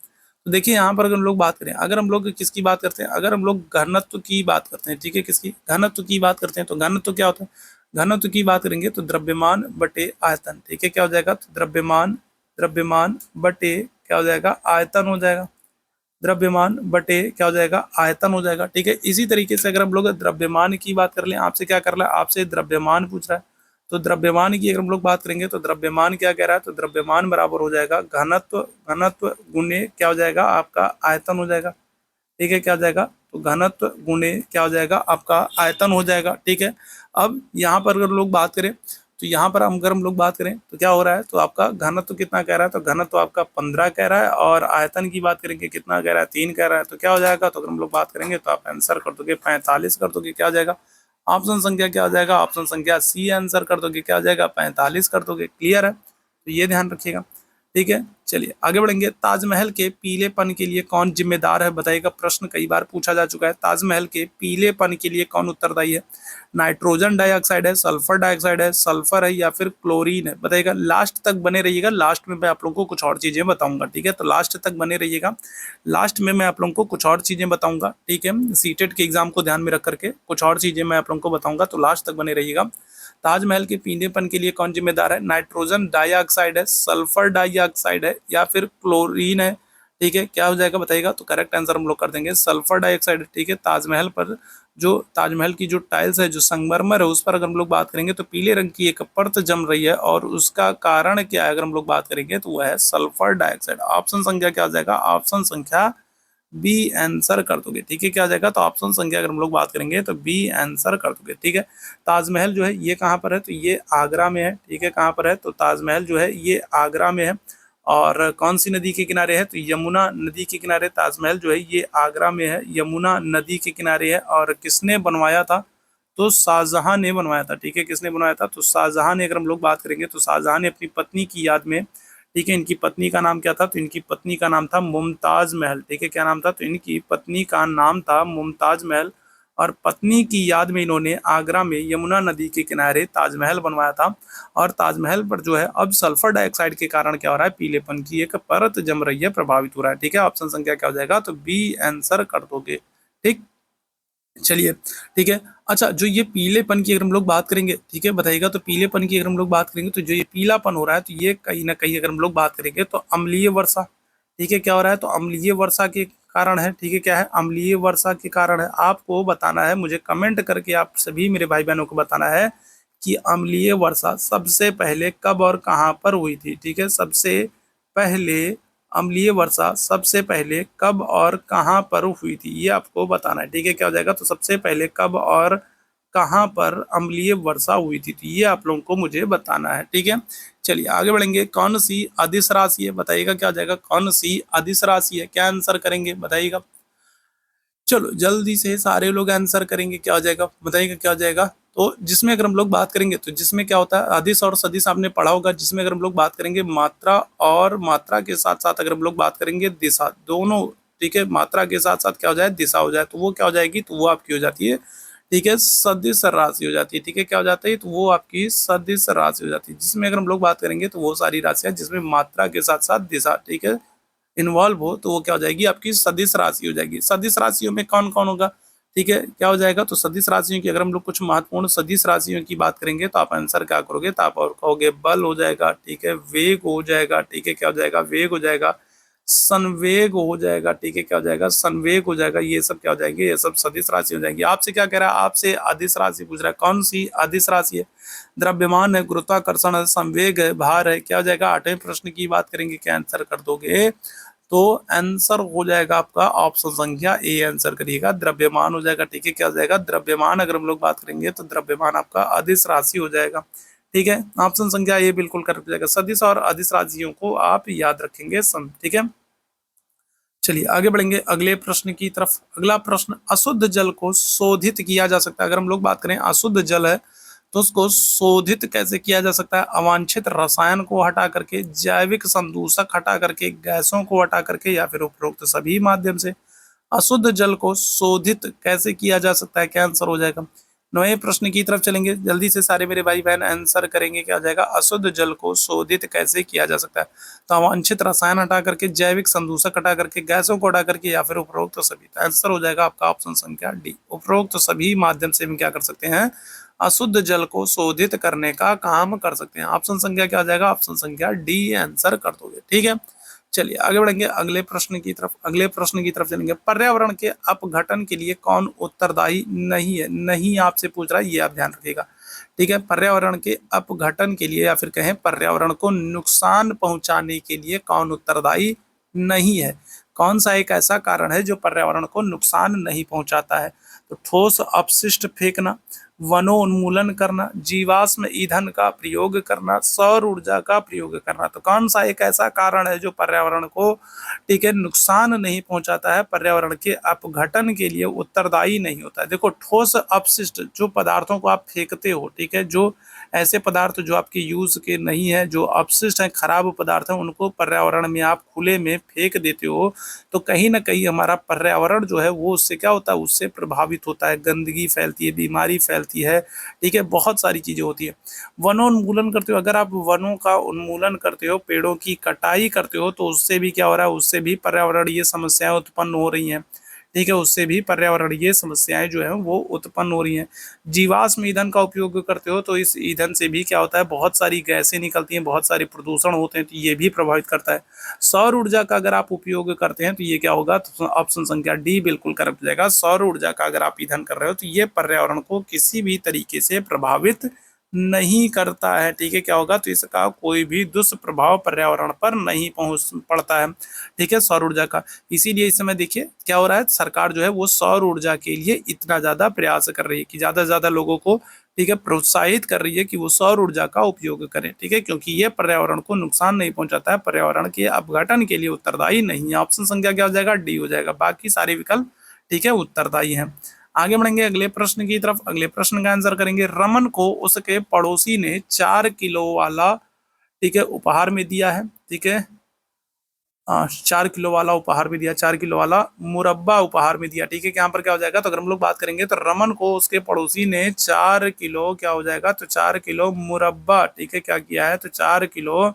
तो देखिए यहाँ पर अगर हम लोग बात करें, अगर हम लोग किसकी बात करते हैं? अगर हम लोग घनत्व की बात करते हैं, ठीक है, किसकी? घनत्व की बात करते हैं। तो घनत्व क्या होता है? घनत्व की बात करेंगे तो द्रव्यमान बटे आयतन, ठीक है। क्या हो जाएगा? तो द्रव्यमान द्रव्यमान बटे क्या हो जाएगा? आयतन हो जाएगा। द्रव्यमान बटे क्या हो जाएगा? आयतन हो जाएगा, ठीक है। इसी तरीके से अगर हम लोग द्रव्यमान की बात कर लें, आपसे क्या कर रहा है? आपसे द्रव्यमान पूछ रहा है। तो द्रव्यमान की अगर हम लोग बात करेंगे तो द्रव्यमान क्या कह रहा है? तो द्रव्यमान बराबर हो जाएगा घनत्व घनत्व गुणे क्या हो जाएगा? आपका आयतन हो जाएगा, ठीक है। क्या हो जाएगा? तो घनत्व गुणे क्या हो जाएगा? आपका आयतन हो जाएगा, ठीक है। अब यहाँ पर अगर लोग बात करें तो यहाँ पर अगर हम लोग बात करें तो क्या हो रहा है? तो आपका घनत्व कितना कह रहा है? तो घनत्व आपका 15 कह रहा है और आयतन की बात करेंगे कितना कह रहा है? 3 कह रहा है। तो क्या हो जाएगा? तो अगर हम लोग बात करेंगे तो आप आंसर कर दोगे 45 कर दोगे। क्या हो जाएगा? ऑप्शन संख्या क्या हो जाएगा? ऑप्शन संख्या सी आंसर कर दोगे। क्या हो जाएगा? 45 कर दोगे। क्लियर है? तो ये ध्यान रखिएगा, ठीक है। चलिए आगे बढ़ेंगे। ताजमहल के पीलेपन के लिए कौन जिम्मेदार है बताइएगा। प्रश्न कई बार पूछा जा चुका है। ताजमहल के पीलेपन के लिए कौन उत्तरदायी है। नाइट्रोजन डाइऑक्साइड है, सल्फर डाइऑक्साइड है, सल्फर है या फिर क्लोरीन है बताइएगा। लास्ट तक बने रहिएगा, लास्ट में मैं आप लोगों को कुछ और चीजें बताऊंगा। ठीक है, तो लास्ट तक बने रहिएगा, लास्ट में मैं आप लोगों को कुछ और चीजें बताऊंगा। ठीक है, सीटेट के एग्जाम को ध्यान में रख करके कुछ और चीजें मैं आप लोगों को बताऊंगा, तो लास्ट तक बने रहिएगा। ताजमहल के पीलेपन के लिए कौन जिम्मेदार है। नाइट्रोजन डाइऑक्साइड है, सल्फर डाइऑक्साइड है या फिर क्लोरीन है। ठीक है, क्या हो जाएगा बताइएगा। तो करेक्ट आंसर हम लोग कर देंगे सल्फर डाइऑक्साइड। ठीक है, ताजमहल पर जो ताजमहल की जो टाइल्स है, जो संगमरमर है, उस पर अगर हम लोग बात करेंगे तो पीले रंग की एक परत जम रही है, और उसका कारण क्या है अगर हम लोग बात करेंगे तो वह है सल्फर डाइऑक्साइड। ऑप्शन संख्या क्या हो जाएगा। ऑप्शन संख्या बी आंसर कर दोगे। ठीक है, क्या आ जाएगा। तो ऑप्शन संख्या अगर हम लोग बात करेंगे तो बी आंसर कर दोगे। ठीक है, ताजमहल जो है ये कहाँ पर है, तो ये आगरा में है। ठीक है, कहाँ पर है, तो ताजमहल जो है ये आगरा में है। और कौन सी नदी के किनारे है, तो यमुना नदी के किनारे ताजमहल जो है ये आगरा में है, यमुना नदी के किनारे है। और किसने बनवाया था, तो शाहजहां ने बनवाया था। ठीक है, किसने बनवाया था, तो शाहजहां ने। अगर हम लोग बात करेंगे तो शाहजहां ने अपनी पत्नी की याद में, ठीक है, इनकी पत्नी का नाम क्या था, तो इनकी पत्नी का नाम था मुमताज महल। ठीक है, क्या नाम था, तो इनकी पत्नी का नाम था मुमताज महल। और पत्नी की याद में इन्होंने आगरा में यमुना नदी के किनारे ताजमहल बनवाया था। और ताजमहल पर जो है अब सल्फर डाइऑक्साइड के कारण क्या हो रहा है, पीलेपन की एक परत जम रही है, प्रभावित हो रहा है। ठीक है, ऑप्शन संख्या क्या हो जाएगा, तो बी आंसर कर दोगे। ठीक, चलिए ठीक है। अच्छा, जो ये पीलेपन की अगर हम लोग बात करेंगे, ठीक है, बताइएगा। तो पीलेपन की अगर हम लोग बात करेंगे तो जो ये पीलापन हो रहा है, तो ये कहीं ना कहीं अगर हम लोग बात करेंगे तो अम्लीय वर्षा। ठीक है, क्या हो रहा है, तो अम्लीय वर्षा के कारण है। ठीक है, क्या है, अम्लीय वर्षा के कारण है। आपको बताना है, मुझे कमेंट करके आप सभी मेरे भाई बहनों को बताना है कि अम्लीय वर्षा सबसे पहले कब और कहाँ पर हुई थी। ठीक है, सबसे पहले अम्लीय वर्षा सबसे पहले कब और कहाँ पर हुई थी, ये आपको बताना है। ठीक है, क्या हो जाएगा, तो सबसे पहले कब और कहाँ पर अम्लीय वर्षा हुई थी, तो ये आप लोगों को मुझे बताना है। ठीक है, चलिए आगे बढ़ेंगे। कौन सी अदिश राशि है बताइएगा, क्या हो जाएगा, कौन सी अदिश राशि है, क्या आंसर करेंगे बताइएगा। चलो जल्दी से सारे लोग आंसर करेंगे, क्या हो जाएगा बताइएगा, क्या हो जाएगा। तो जिसमें अगर हम लोग बात करेंगे तो जिसमें क्या होता है, अदिश और सदिश आपने पढ़ा होगा। जिसमें अगर हम लोग बात करेंगे मात्रा, और मात्रा के साथ साथ अगर हम लोग बात करेंगे दिशा, दोनों। ठीक है, मात्रा के साथ साथ क्या हो जाए, दिशा हो जाए, तो वो क्या हो जाएगी, तो वो आपकी हो जाती है, ठीक है, सदिश राशि हो जाती है। ठीक है, क्या हो जाता है, तो वो आपकी सदिश राशि हो जाती है। जिसमें अगर हम लोग बात करेंगे तो वो सारी राशियां जिसमें मात्रा के साथ साथ दिशा, ठीक है, इन्वॉल्व हो, तो वो क्या हो जाएगी, आपकी सदिश राशि हो जाएगी। सदिश राशियों में कौन कौन होगा, ठीक है, क्या हो जाएगा, तो सदिश राशियों की अगर हम लोग कुछ महत्वपूर्ण सदिश राशियों की बात करेंगे तो आप आंसर क्या करोगे, तो आप और कहोगे बल हो जाएगा। ठीक है, वेग हो जाएगा। ठीक है, क्या हो जाएगा, वेग हो जाएगा, संवेग हो जाएगा। ठीक है, क्या हो जाएगा, संवेग हो जाएगा। ये सब क्या हो जाएंगे, ये सब सदिश राशि हो जाएंगी। आपसे क्या कह रहा है, आपसे अदिश राशि पूछ रहा है। कौन सी अदिश राशि है, द्रव्यमान है, गुरुत्वाकर्षण है, संवेग है, भार है। क्या हो जाएगा, 8वें प्रश्न की बात करेंगे, क्या आंसर कर दोगे, तो आंसर हो जाएगा आपका ऑप्शन संख्या ए, आंसर करिएगा, द्रव्यमान हो जाएगा। ठीक है, क्या हो जाएगा, द्रव्यमान। अगर हम लोग बात करेंगे तो द्रव्यमान आपका अदिश राशि हो जाएगा। ठीक है, ऑप्शन संख्या ए बिल्कुल करेक्ट हो जाएगा। सदिश और अदिश राशियों को आप याद रखेंगे सब। ठीक है, चलिए आगे बढ़ेंगे अगले प्रश्न की तरफ। अगला प्रश्न, अशुद्ध जल को शोधित किया जा सकता है। अगर हम लोग बात करें अशुद्ध जल है तो उसको शोधित कैसे किया जा सकता है। अवांछित रसायन को हटा करके, जैविक संदूषक हटा करके, गैसों को हटा करके, या फिर उपरोक्त सभी माध्यम से। अशुद्ध जल को शोधित कैसे किया जा सकता है, क्या आंसर हो जाएगा। नए प्रश्न की तरफ चलेंगे, जल्दी से सारे मेरे भाई बहन आंसर करेंगे, क्या हो जाएगा, अशुद्ध जल को शोधित कैसे किया जा सकता है। तो अवांछित रसायन हटा करके, जैविक संदूषक हटा करके, गैसों को हटा करके, या फिर उपरोक्त सभी। तो आंसर हो जाएगा आपका ऑप्शन संख्या डी, उपरोक्त सभी माध्यम से हम क्या कर सकते हैं, अशुद्ध जल को शोधित करने का काम कर सकते हैं। ऑप्शन संख्या क्या हो जाएगा, ऑप्शन संख्या डी आंसर कर दोगे। ठीक है, चलिए आगे बढ़ेंगे अगले प्रश्न की तरफ। अगले प्रश्न की तरफ चलेंगे। पर्यावरण के अपघटन के लिए कौन उत्तरदायी नहीं है, नहीं आपसे पूछ रहा है, ये आप ध्यान रखिएगा। ठीक है, पर्यावरण के अपघटन के लिए, या फिर कहें पर्यावरण को नुकसान पहुंचाने के लिए कौन उत्तरदायी नहीं है। कौन सा एक ऐसा कारण है जो पर्यावरण को नुकसान नहीं पहुंचाता है, तो ठोस अपशिष्ट फेंकना, वनोन्मूलन करना, जीवाश्म ईंधन का प्रयोग करना, सौर ऊर्जा का प्रयोग करना। तो कौन सा एक ऐसा कारण है जो पर्यावरण को, ठीक है, नुकसान नहीं पहुंचाता है, पर्यावरण के अपघटन के लिए उत्तरदायी नहीं होता है। देखो, ठोस अपशिष्ट जो पदार्थों को आप फेंकते हो, ठीक है, जो ऐसे पदार्थ जो आपके यूज के नहीं है, जो अपशिष्ट हैं, खराब पदार्थ हैं, उनको पर्यावरण में आप खुले में फेंक देते हो तो कहीं ना कहीं हमारा पर्यावरण जो है वो उससे क्या होता है, उससे प्रभावित होता है, गंदगी फैलती है, बीमारी फैलती है, ठीक है, बहुत सारी चीजें होती है। वनोन्मूलन करते हो, अगर आप वनों का उन्मूलन करते हो, पेड़ों की कटाई करते हो, तो उससे भी क्या हो रहा है, उससे भी पर्यावरणीय समस्याएं उत्पन्न हो रही हैं, ठीक है, उससे भी पर्यावरणीय समस्याएं जो है वो उत्पन्न हो रही हैं। जीवाश्म ईंधन का उपयोग करते हो तो इस ईंधन से भी क्या होता है, बहुत सारी गैसें निकलती हैं, बहुत सारे प्रदूषण होते हैं, तो ये भी प्रभावित करता है। सौर ऊर्जा का अगर आप उपयोग करते हैं तो ये क्या होगा, तो ऑप्शन संख्या डी बिल्कुल करेक्ट हो जाएगा। सौर ऊर्जा का अगर आप ईंधन कर रहे हो तो ये पर्यावरण को किसी भी तरीके से प्रभावित नहीं करता है, ठीक है, क्या होगा, तो इसका कोई भी दुष्प्रभाव पर्यावरण पर नहीं पहुंच पड़ता है, ठीक है, सौर ऊर्जा का। इसीलिए इस समय देखिए क्या हो रहा है, सरकार जो है वो सौर ऊर्जा के लिए इतना ज्यादा प्रयास कर रही है कि ज्यादा से ज्यादा लोगों को, ठीक है, प्रोत्साहित कर रही है कि वो सौर ऊर्जा का उपयोग करें, ठीक है, क्योंकि ये पर्यावरण को नुकसान नहीं पहुंचाता है, पर्यावरण के अपघटन के लिए उत्तरदायी नहीं है। ऑप्शन संख्या क्या हो जाएगा, डी हो जाएगा, बाकी सारे विकल्प, ठीक है, उत्तरदायी हैं। आगे बढ़ेंगे अगले प्रश्न की तरफ। अगले प्रश्न का आंसर करेंगे, रमन को उसके पड़ोसी ने 4 किलो वाला, ठीक है, उपहार में दिया है, ठीक है, 4 किलो वाला उपहार भी दिया, 4 किलो वाला मुरब्बा उपहार में दिया, ठीक है, यहाँ पर क्या हो जाएगा, तो अगर हम लोग बात करेंगे तो रमन को उसके पड़ोसी ने 4 किलो क्या हो जाएगा, तो 4 किलो मुरब्बा, ठीक है, क्या किया है, तो 4 किलो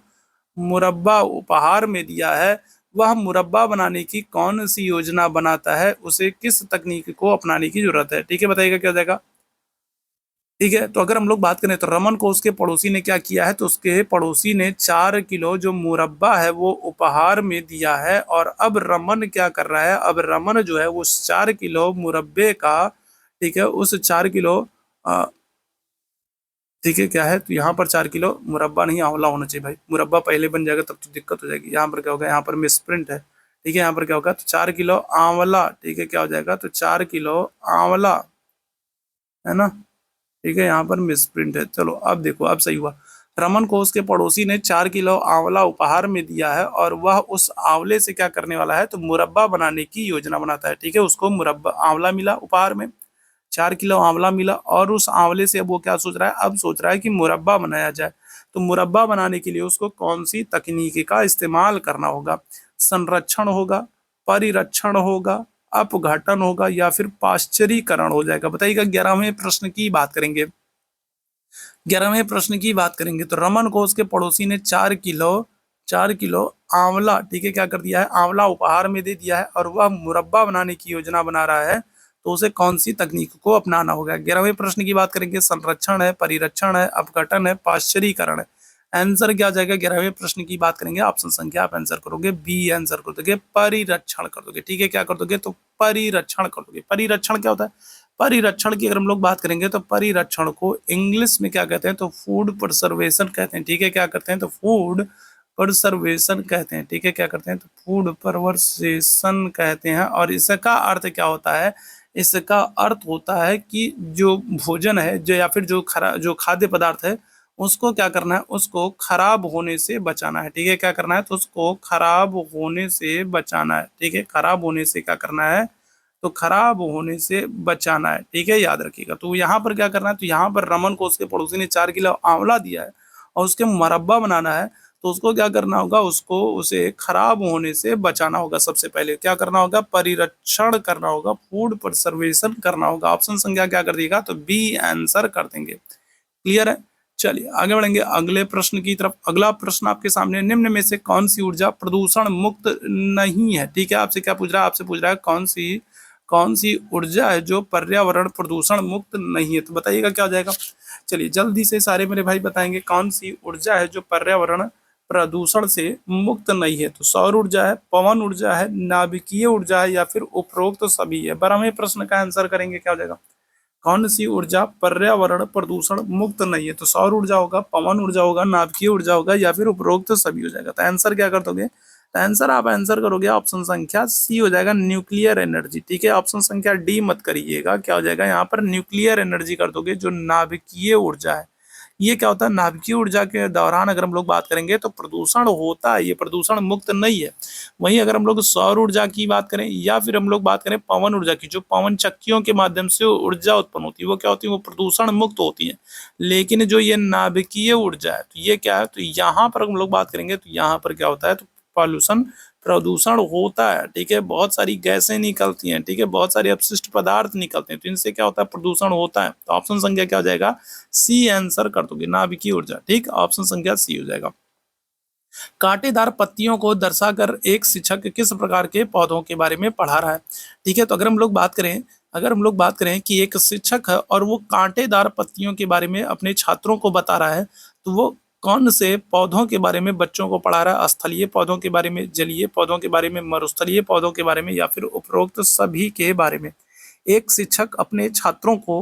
मुरब्बा उपहार में दिया है। वह मुरब्बा बनाने की कौन सी योजना बनाता है, उसे किस तकनीक को अपनाने की जरूरत है, ठीक है, बताइएगा क्या हो जाएगा। ठीक है, तो अगर हम लोग बात करें तो रमन को उसके पड़ोसी ने क्या किया है, तो उसके पड़ोसी ने 4 किलो जो मुरब्बा है वो उपहार में दिया है, और अब रमन क्या कर रहा है, अब रमन जो है वो 4 किलो मुरब्बे का, ठीक है, उस 4 किलो, ठीक है, क्या है, तो यहाँ पर 4 किलो मुरब्बा नहीं, आंवला होना चाहिए भाई, मुरब्बा पहले बन जाएगा तब तो दिक्कत हो जाएगी। यहाँ पर क्या होगा, यहाँ पर मिसप्रिंट है, ठीक है, यहाँ पर क्या होगा, तो 4 किलो आंवला, ठीक है, क्या हो जाएगा, तो 4 किलो आंवला, है ना, ठीक है, यहाँ पर मिसप्रिंट है। चलो अब देखो, अब सही हुआ। रमन को उसके पड़ोसी ने 4 किलो आंवला उपहार में दिया है, और वह उस आंवले से क्या करने वाला है, तो मुरब्बा बनाने की योजना बनाता है, ठीक है, उसको मुरब्बा आंवला मिला उपहार में, 4 किलो आंवला मिला, और उस आंवले से अब वो क्या सोच रहा है, अब सोच रहा है कि मुरब्बा बनाया जाए। तो मुरब्बा बनाने के लिए उसको कौन सी तकनीकी का इस्तेमाल करना होगा, संरक्षण होगा, परिरक्षण होगा, अपघटन होगा, या फिर पाश्चरीकरण हो जाएगा, बताइएगा। 11वें प्रश्न की बात करेंगे। 11वें प्रश्न की बात करेंगे तो रमन को उसके पड़ोसी ने 4 किलो आंवला, ठीक है, क्या कर दिया है, आंवला उपहार में दे दिया है, और वह मुरब्बा बनाने की योजना बना रहा है, तो उसे कौन सी तकनीक को अपनाना होगा। 11वें प्रश्न की बात करेंगे, संरक्षण है, परिरक्षण है, अपघटन है, पाश्चरीकरण है। आंसर क्या आ जाएगा, 11वें प्रश्न की बात करेंगे, ऑप्शन संख्या आप आंसर करोगे बी, आंसर कर दोगे परिरक्षण कर दोगे, ठीक है, क्या कर दोगे, तो परिरक्षण कर दोगे। परिरक्षण क्या होता है, परिरक्षण की अगर हम लोग बात करेंगे तो परिरक्षण को इंग्लिश में क्या कहते हैं, तो फूड प्रिजर्वेशन कहते हैं, ठीक है, क्या करते हैं, तो फूड प्रिजर्वेशन कहते हैं, ठीक है, क्या करते हैं, तो फूड प्रिजर्वेशन कहते हैं। और इसका अर्थ क्या होता है, इसका अर्थ होता है कि जो भोजन है, जो या फिर जो खाद्य पदार्थ है, उसको क्या करना है, उसको खराब होने से बचाना है, ठीक है, क्या करना है, तो उसको खराब होने से बचाना है, ठीक है, खराब होने से क्या करना है, तो खराब होने से बचाना है, ठीक है, याद रखिएगा। तो यहाँ पर क्या करना है, तो यहाँ पर रमन को उसके पड़ोसी ने 4 किलो आंवला दिया है, और उसके मुरब्बा बनाना है, तो उसको क्या करना होगा, उसको उसे खराब होने से बचाना होगा। सबसे पहले क्या करना होगा, परिरक्षण करना होगा, फूड प्रिजर्वेशन करना होगा। ऑप्शन संख्या क्या कर देगा, तो बी आंसर कर देंगे। क्लियर है, चलिए आगे बढ़ेंगे अगले प्रश्न की तरफ। अगला प्रश्न आपके सामने, निम्न में से कौन सी ऊर्जा प्रदूषण मुक्त नहीं है, ठीक है, आपसे क्या पूछ रहा है, आपसे पूछ रहा है कौन सी ऊर्जा है जो पर्यावरण प्रदूषण मुक्त नहीं है, तो बताइएगा क्या हो जाएगा। चलिए जल्दी से सारे मेरे भाई बताएंगे, कौन सी ऊर्जा है जो पर्यावरण प्रदूषण से मुक्त नहीं है, तो सौर ऊर्जा है, पवन ऊर्जा है, नाभिकीय ऊर्जा है, या फिर उपरोक्त सभी है। 12वें प्रश्न का आंसर करेंगे, क्या हो जाएगा, कौन सी ऊर्जा पर्यावरण प्रदूषण मुक्त नहीं है, तो सौर ऊर्जा होगा, पवन ऊर्जा होगा, नाभिकीय ऊर्जा होगा, या फिर उपरोक्त सभी हो जाएगा। तो आंसर क्या कर दोगे, तो आंसर आप आंसर करोगे ऑप्शन संख्या सी हो जाएगा, न्यूक्लियर एनर्जी, ठीक है, ऑप्शन संख्या डी मत करिएगा, क्या हो जाएगा यहाँ पर न्यूक्लियर एनर्जी कर दोगे, जो नाभिकीय ऊर्जा है। ये क्या होता है, नाभिकीय ऊर्जा के दौरान अगर हम लोग बात करेंगे तो प्रदूषण होता है, ये प्रदूषण मुक्त नहीं है। वहीं अगर हम लोग सौर ऊर्जा की बात करें या फिर हम लोग बात करें पवन ऊर्जा की, जो पवन चक्कियों के माध्यम से ऊर्जा उत्पन्न होती है, वो क्या होती है, वो प्रदूषण मुक्त होती है। लेकिन जो ये नाभिकीय ऊर्जा है, तो ये क्या है, तो यहाँ पर हम लोग बात करेंगे तो यहाँ पर क्या होता है, तो पॉल्यूशन प्रदूषण होता है। ठीक है, बहुत सारी गैसें निकलती हैं, ठीक है, बहुत सारे अपशिष्ट पदार्थ निकलते हैं, तो इनसे क्या होता है, प्रदूषण होता है। तो ऑप्शन संख्या क्या हो जाएगा, सी आंसर कर दोगे, नाभिकीय ऊर्जा। ठीक, ऑप्शन संख्या सी हो जाएगा। कांटेदार पत्तियों को दर्शाकर एक शिक्षक किस प्रकार के पौधों के बारे में पढ़ा रहा है। ठीक है, तो अगर हम लोग बात करें कि एक शिक्षक है और वो कांटेदार पत्तियों के बारे में अपने छात्रों को बता रहा है, तो वो कौन से पौधों के बारे में बच्चों को पढ़ा रहा है, स्थलीय पौधों के बारे में, जलीय पौधों के बारे में, मरुस्थलीय पौधों के बारे में, या फिर उपरोक्त सभी के बारे में। एक शिक्षक अपने छात्रों को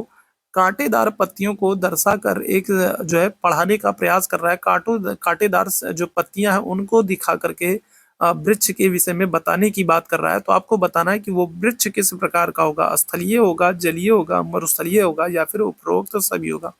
कांटेदार पत्तियों को दर्शाकर एक जो है पढ़ाने का प्रयास कर रहा है। कांटेदार जो पत्तियां हैं उनको दिखा करके वृक्ष के विषय में बताने की बात कर रहा है। तो आपको बताना है कि वो वृक्ष किस प्रकार का होगा, स्थलीय होगा, जलीय होगा, मरुस्थलीय होगा, या फिर उपरोक्त सभी होगा।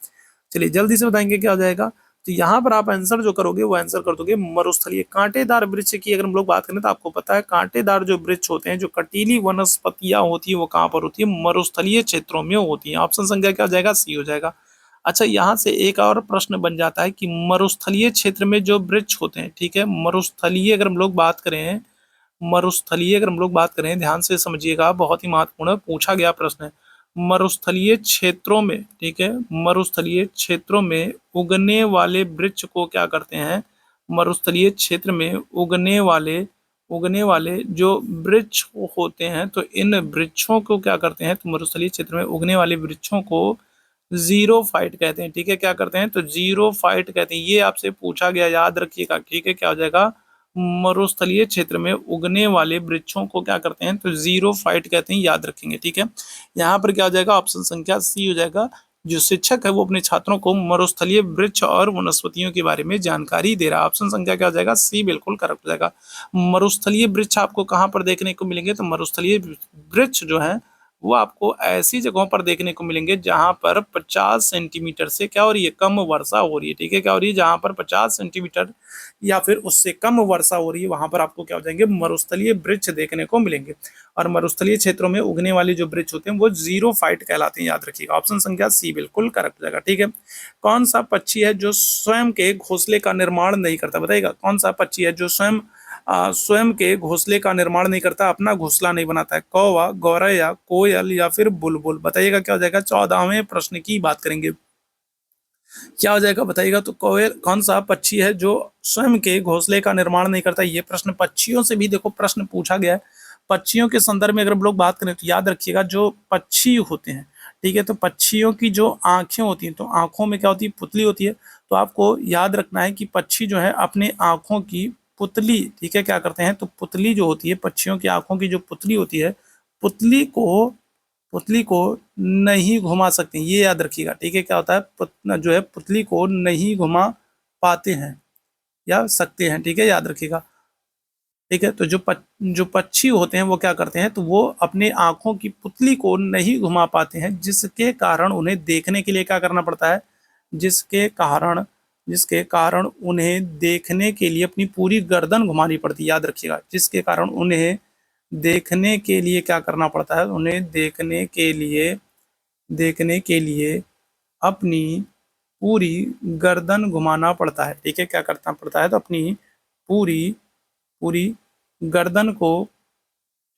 चलिए जल्दी से बताएंगे क्या हो जाएगा। तो यहाँ पर आप आंसर जो करोगे वो आंसर कर दोगे मरुस्थलीय। कांटेदार वृक्ष की अगर हम लोग बात करें तो आपको पता है कांटेदार जो वृक्ष होते हैं, जो कटीली वनस्पतियां होती है, वो कहाँ पर होती है, मरुस्थलीय क्षेत्रों में होती है। ऑप्शन संख्या क्या हो जाएगा, सी हो जाएगा। अच्छा, यहाँ से एक और प्रश्न बन जाता है कि मरुस्थलीय क्षेत्र में जो वृक्ष होते हैं, ठीक है, मरुस्थलीय अगर हम लोग बात करें, ध्यान से समझिएगा, बहुत ही महत्वपूर्ण पूछा गया प्रश्न है। मरुस्थलीय क्षेत्रों में, ठीक है, मरुस्थलीय क्षेत्रों में उगने वाले वृक्ष को क्या करते हैं, मरुस्थलीय क्षेत्र में उगने वाले जो वृक्ष होते हैं, तो इन वृक्षों को क्या करते हैं, तो मरुस्थलीय क्षेत्र में उगने वाले वृक्षों को जीरो फाइट कहते हैं। ठीक है, क्या करते हैं, तो जीरो फाइट कहते हैं। ये आपसे पूछा गया, याद रखिएगा। ठीक है, क्या हो जाएगा, मरुस्थलीय क्षेत्र में उगने वाले वृक्षों को क्या करते हैं, तो जीरो फाइट कहते हैं, याद रखेंगे। ठीक है, यहाँ पर क्या हो जाएगा, ऑप्शन संख्या सी हो जाएगा। जो शिक्षक है वो अपने छात्रों को मरुस्थलीय वृक्ष और वनस्पतियों के बारे में जानकारी दे रहा है। ऑप्शन संख्या क्या हो जाएगा, सी बिल्कुल करेक्ट हो जाएगा। मरुस्थलीय वृक्ष आपको कहाँ पर देखने को मिलेंगे, तो मरुस्थलीय वृक्ष जो है वो आपको ऐसी जगहों पर देखने को मिलेंगे जहां पर 50 सेंटीमीटर से क्या हो रही है, कम वर्षा हो रही है। ठीक है, क्या हो रही है, जहां पर 50 सेंटीमीटर या फिर उससे कम वर्षा हो रही है, वहां पर आपको क्या हो जाएंगे, मरुस्थलीय वृक्ष देखने को मिलेंगे। और मरुस्थलीय क्षेत्रों में उगने वाले जो वृक्ष होते हैं वो जीरो फाइट कहलाते हैं, याद रखिएगा। ऑप्शन संख्या सी बिल्कुल करेक्ट हो जाएगा। ठीक है, कौन सा पक्षी है जो स्वयं के घोंसले का निर्माण नहीं करता, बताइएगा, कौन सा पक्षी है जो स्वयं के घोंसले का निर्माण नहीं करता, अपना घोंसला नहीं बनाता है। कौवा, गौरैया, कोयल, या फिर बुलबुल, बताइएगा क्या हो जाएगा। 14वें प्रश्न की बात करेंगे, क्या हो जाएगा बताइएगा। तो कोयल कौन सा पक्षी है जो स्वयं के घोंसले का निर्माण नहीं करता। ये प्रश्न पक्षियों से भी देखो प्रश्न पूछा गया है। पक्षियों के संदर्भ में अगर हम लोग बात करें तो याद रखिएगा, जो पक्षी होते हैं, ठीक है, तो पक्षियों की जो आंखें होती हैं, तो आंखों में क्या होती है, पुतली होती है। तो आपको याद रखना है कि पक्षी जो है अपने आंखों की पुतली, ठीक है, क्या करते हैं, तो पुतली जो होती है, पक्षियों की आंखों की जो पुतली होती है, पुतली को पुतली को नहीं घुमा सकते, ये याद रखिएगा। ठीक है, क्या होता है, जो है पुतली को नहीं घुमा पाते हैं या सकते हैं। ठीक है, याद रखिएगा। ठीक है, तो जो पक्षी होते हैं वो क्या करते हैं, तो वो अपने आंखों की पुतली को नहीं घुमा पाते हैं, जिसके कारण उन्हें देखने के लिए क्या करना पड़ता है, जिसके कारण उन्हें देखने के लिए अपनी पूरी गर्दन घुमानी पड़ती है, याद रखिएगा। जिसके कारण उन्हें देखने के लिए क्या करना पड़ता है, उन्हें देखने के लिए अपनी पूरी गर्दन घुमाना पड़ता है। ठीक है, क्या करना पड़ता है, तो अपनी पूरी पूरी गर्दन को,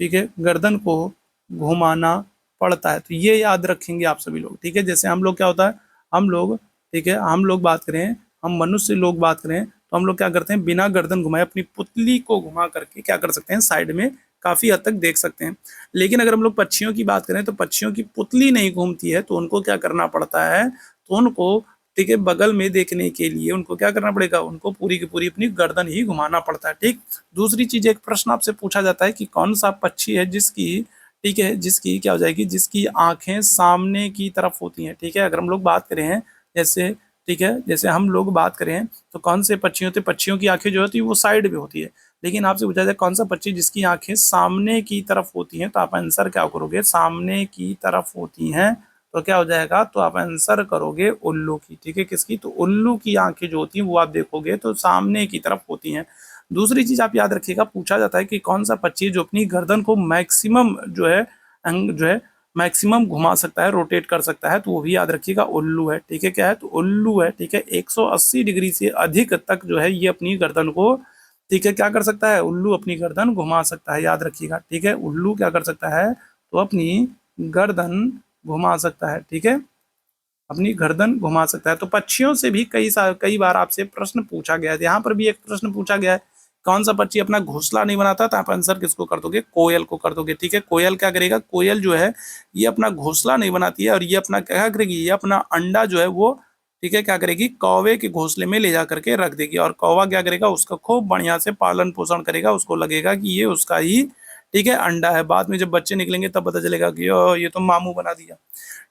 ठीक है, गर्दन को घुमाना पड़ता है। तो ये याद रखेंगे आप सभी लोग। ठीक है, जैसे हम लोग क्या होता है, हम लोग, ठीक है, हम लोग बात करें, हम मनुष्य लोग बात करें, तो हम लोग क्या करते हैं, बिना गर्दन घुमाए अपनी पुतली को घुमा करके क्या कर सकते हैं, साइड में काफी हद तक देख सकते हैं। लेकिन अगर हम लोग पक्षियों की बात करें तो पक्षियों की पुतली नहीं घूमती है, तो उनको क्या करना पड़ता है, तो उनको, ठीक है, बगल में देखने के लिए उनको क्या करना पड़ेगा, उनको पूरी की पूरी अपनी गर्दन ही घुमाना पड़ता है। ठीक, दूसरी चीज, एक प्रश्न आपसे पूछा जाता है कि कौन सा पक्षी है जिसकी, ठीक है, जिसकी क्या हो जाएगी, जिसकी आंखें सामने की तरफ होती हैं। ठीक है, अगर हम लोग बात करें जैसे, ठीक है, जैसे हम लोग बात करें तो कौन से पक्षी होते हैं, पक्षियों की आंखें जो होती है वो साइड में होती है। लेकिन आपसे पूछा जाए कौन सा पक्षी जिसकी आंखें सामने की तरफ होती हैं, तो आप आंसर क्या करोगे, सामने की तरफ होती हैं, तो क्या हो जाएगा, तो आप आंसर करोगे उल्लू की। ठीक है, किसकी, तो उल्लू की आंखें जो होती हैं वो आप देखोगे तो सामने की तरफ होती हैं। दूसरी चीज आप याद रखिएगा, पूछा जाता है कि कौन सा पक्षी जो अपनी गर्दन को मैक्सिमम जो है जो है मैक्सिमम घुमा सकता है, रोटेट कर सकता है, तो वो भी याद रखिएगा उल्लू है। ठीक है, क्या है, तो उल्लू है। ठीक है, 180 डिग्री से अधिक तक जो है ये अपनी गर्दन को, ठीक है, क्या कर सकता है, उल्लू अपनी गर्दन घुमा सकता है, याद रखिएगा। ठीक है, उल्लू क्या कर सकता है, तो अपनी गर्दन घुमा सकता है। ठीक है, अपनी गर्दन घुमा सकता है। तो पक्षियों से भी कई बार आपसे प्रश्न पूछा गया है। यहाँ पर भी एक प्रश्न पूछा गया है, कौन सा पक्षी अपना घोंसला नहीं बनाता, तो आप आंसर किसको कर दोगे, कोयल को कर दोगे। ठीक है, कोयल क्या करेगा, कोयल जो है ये अपना घोंसला नहीं बनाती है, और ये अपना क्या करेगी, ये अपना अंडा जो है वो, ठीक है, क्या करेगी, कौवे के घोंसले में ले जा करके रख देगी, और कौवा क्या करेगा, उसका खूब बढ़िया से पालन पोषण करेगा, उसको लगेगा कि ये उसका ही, ठीक है, अंडा है। बाद में जब बच्चे निकलेंगे तब पता चलेगा कि ये तो मामू बना दिया,